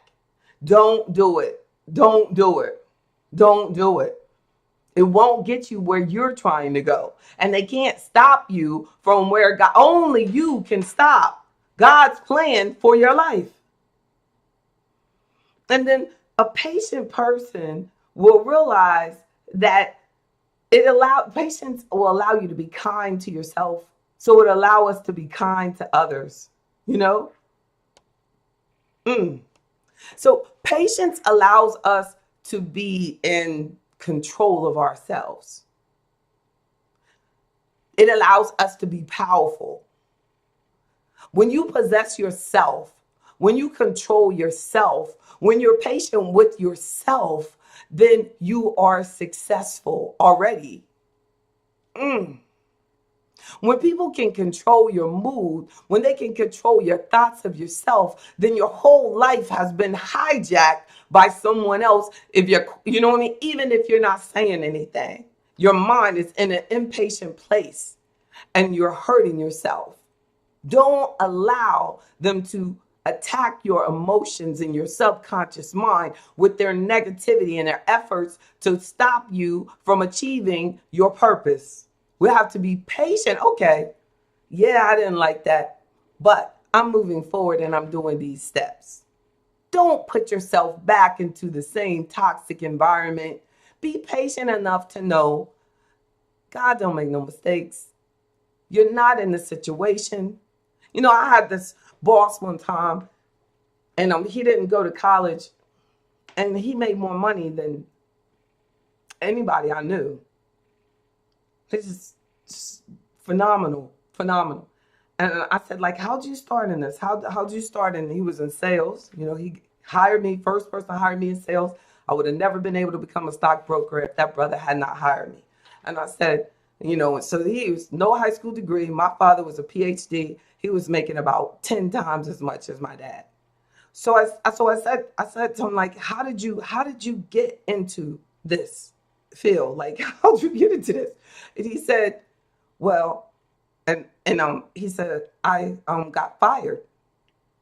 Don't do it. Don't do it. Don't do it. It won't get you where you're trying to go. And they can't stop you from where God, only you can stop God's plan for your life. And then a patient person will realize that patience will allow you to be kind to yourself. So it allow us to be kind to others, you know? So patience allows us to be in control of ourselves. It allows us to be powerful. When you possess yourself, when you control yourself, when you're patient with yourself, then you are successful already. When people can control your mood, when they can control your thoughts of yourself, then your whole life has been hijacked by someone else. You know what I mean? Even if you're not saying anything, your mind is in an impatient place and you're hurting yourself. Don't allow them to attack your emotions in your subconscious mind with their negativity and their efforts to stop you from achieving your purpose. We have to be patient. Okay, yeah, I didn't like that, but I'm moving forward and I'm doing these steps. Don't put yourself back into the same toxic environment. Be patient enough to know God don't make no mistakes. You're not in the situation. I had this boss one time, and he didn't go to college, and he made more money than anybody I knew. It's just phenomenal. And I said, like, how'd you start in this? How'd you start? And he was in sales. He hired me, first person hired me in sales. I would have never been able to become a stockbroker if that brother had not hired me. And I said, so he was no high school degree. My father was a PhD. He was making about 10 times as much as my dad. So I said to him, like, how did you get into this field? Like, how'd you get into this? And he said, well, and he said, I got fired.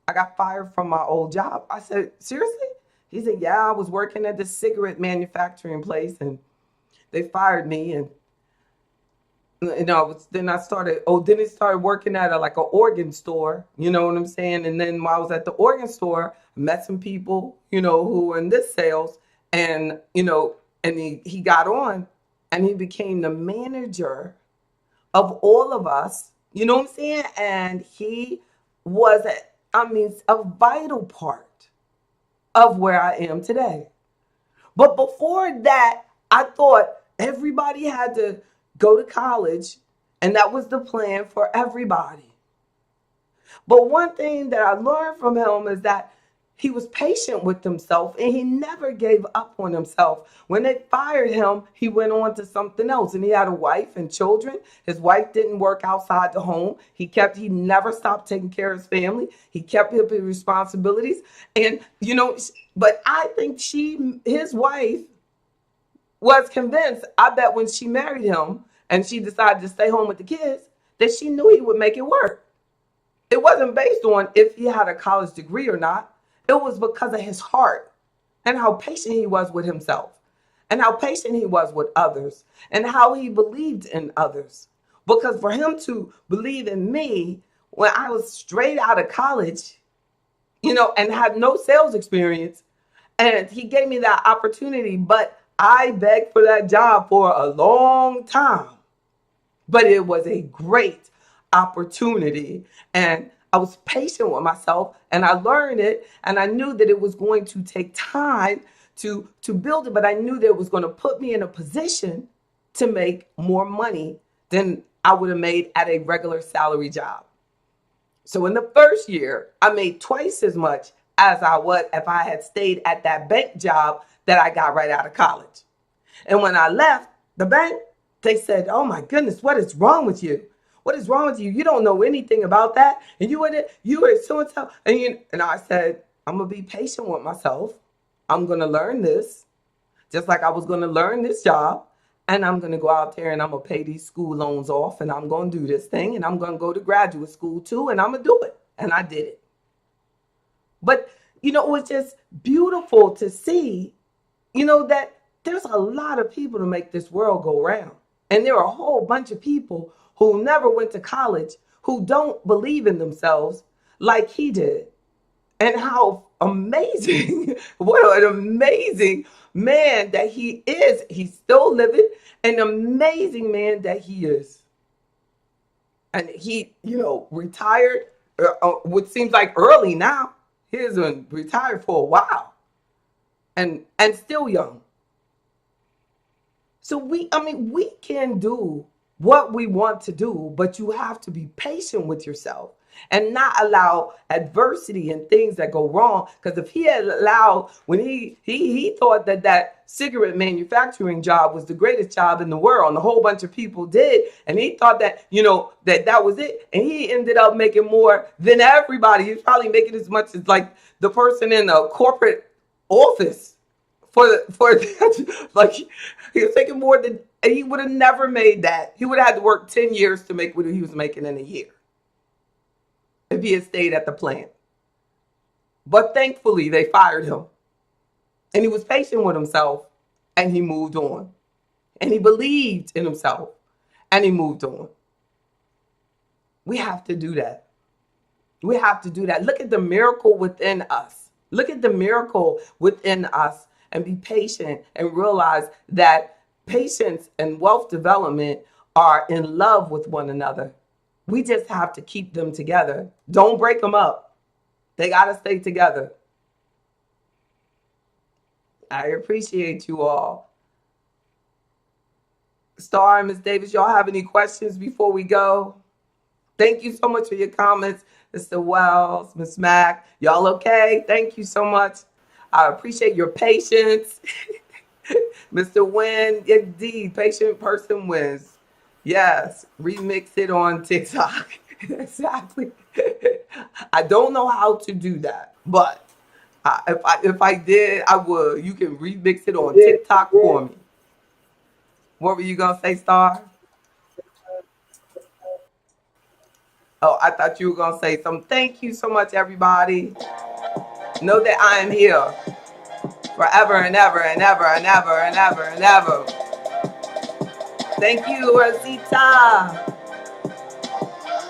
I got fired from my old job. I said, seriously? He said, yeah, I was working at this cigarette manufacturing place and they fired me. And then I started, then it started working at like an organ store, you know what I'm saying? And then while I was at the organ store, I met some people, who were in this sales, and, and he got on and he became the manager of all of us, you know what I'm saying? And he was, a vital part of where I am today. But before that, I thought everybody had to go to college, and that was the plan for everybody. But one thing that I learned from him is that he was patient with himself and he never gave up on himself. When they fired him, he went on to something else, and he had a wife and children. His wife didn't work outside the home. He never stopped taking care of his family. He kept up his responsibilities. And, but I think his wife was convinced, I bet when she married him and she decided to stay home with the kids, that she knew he would make it work. It wasn't based on if he had a college degree or not. It was because of his heart and how patient he was with himself and how patient he was with others and how he believed in others. Because for him to believe in me when I was straight out of college, and had no sales experience, and he gave me that opportunity, but I begged for that job for a long time. But it was a great opportunity, and I was patient with myself, and I learned it, and I knew that it was going to take time to build it, but I knew that it was going to put me in a position to make more money than I would have made at a regular salary job. So in the first year, I made twice as much as I would if I had stayed at that bank job that I got right out of college. And when I left the bank, they said, "Oh my goodness, what is wrong with you? What is wrong with you? You don't know anything about that. And you were so and so." And I said, "I'm gonna be patient with myself. I'm gonna learn this, just like I was gonna learn this job. And I'm gonna go out there and I'm gonna pay these school loans off, and I'm gonna do this thing, and I'm gonna go to graduate school too, and I'm gonna do it." And I did it. But it was just beautiful to see, that there's a lot of people to make this world go round. And there are a whole bunch of people who never went to college, who don't believe in themselves like he did. And how amazing, what an amazing man that he is. He's still living, an amazing man that he is. And he, retired, what seems like early now. He has been retired for a while and still young. So we can do what we want to do, but you have to be patient with yourself and not allow adversity and things that go wrong. Because if he had allowed, when he thought that cigarette manufacturing job was the greatest job in the world, and a whole bunch of people did, and he thought that, that was it, and he ended up making more than everybody. He was probably making as much as like the person in a corporate office for like he was making more than, he would have never made that. He would have had to work 10 years to make what he was making in a year if he had stayed at the plant. But thankfully, they fired him. And he was patient with himself, and he moved on. And he believed in himself, and he moved on. We have to do that. We have to do that. Look at the miracle within us. Look at the miracle within us, and be patient and realize that patience and wealth development are in love with one another. We just have to keep them together. Don't break them up. They got to stay together. I appreciate you all. Star and Ms. Davis, y'all have any questions before we go? Thank you so much for your comments. Mr. Wells, Ms. Mack, y'all okay? Thank you so much. I appreciate your patience. Mr. Wynn, indeed, patient person wins. Yes, remix it on TikTok. Exactly. I don't know how to do that, but if I did, I would. You can remix it on TikTok for me. What were you gonna say, Star? Oh, I thought you were gonna say something. Thank you so much, everybody. Know that I am here forever and ever and ever and ever and ever and ever. Thank you, Rosita.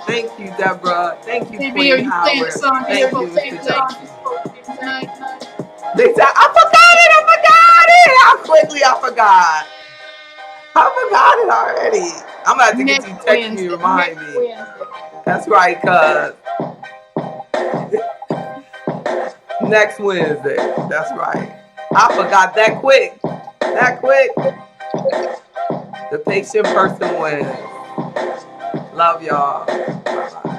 Thank you, Deborah. Thank you, JB, are Queen you playing the Howard. song you Thank spoke you, to Mr. tonight? Johnson. Tonight? They said, I forgot it. I forgot it. How quickly I forgot. I forgot it already. I'm about to get you Next text me Wednesday. to remind me. That's right, cuz. Next Wednesday. That's right. I forgot that quick. That quick. The patient person wins. Love y'all. Bye-bye.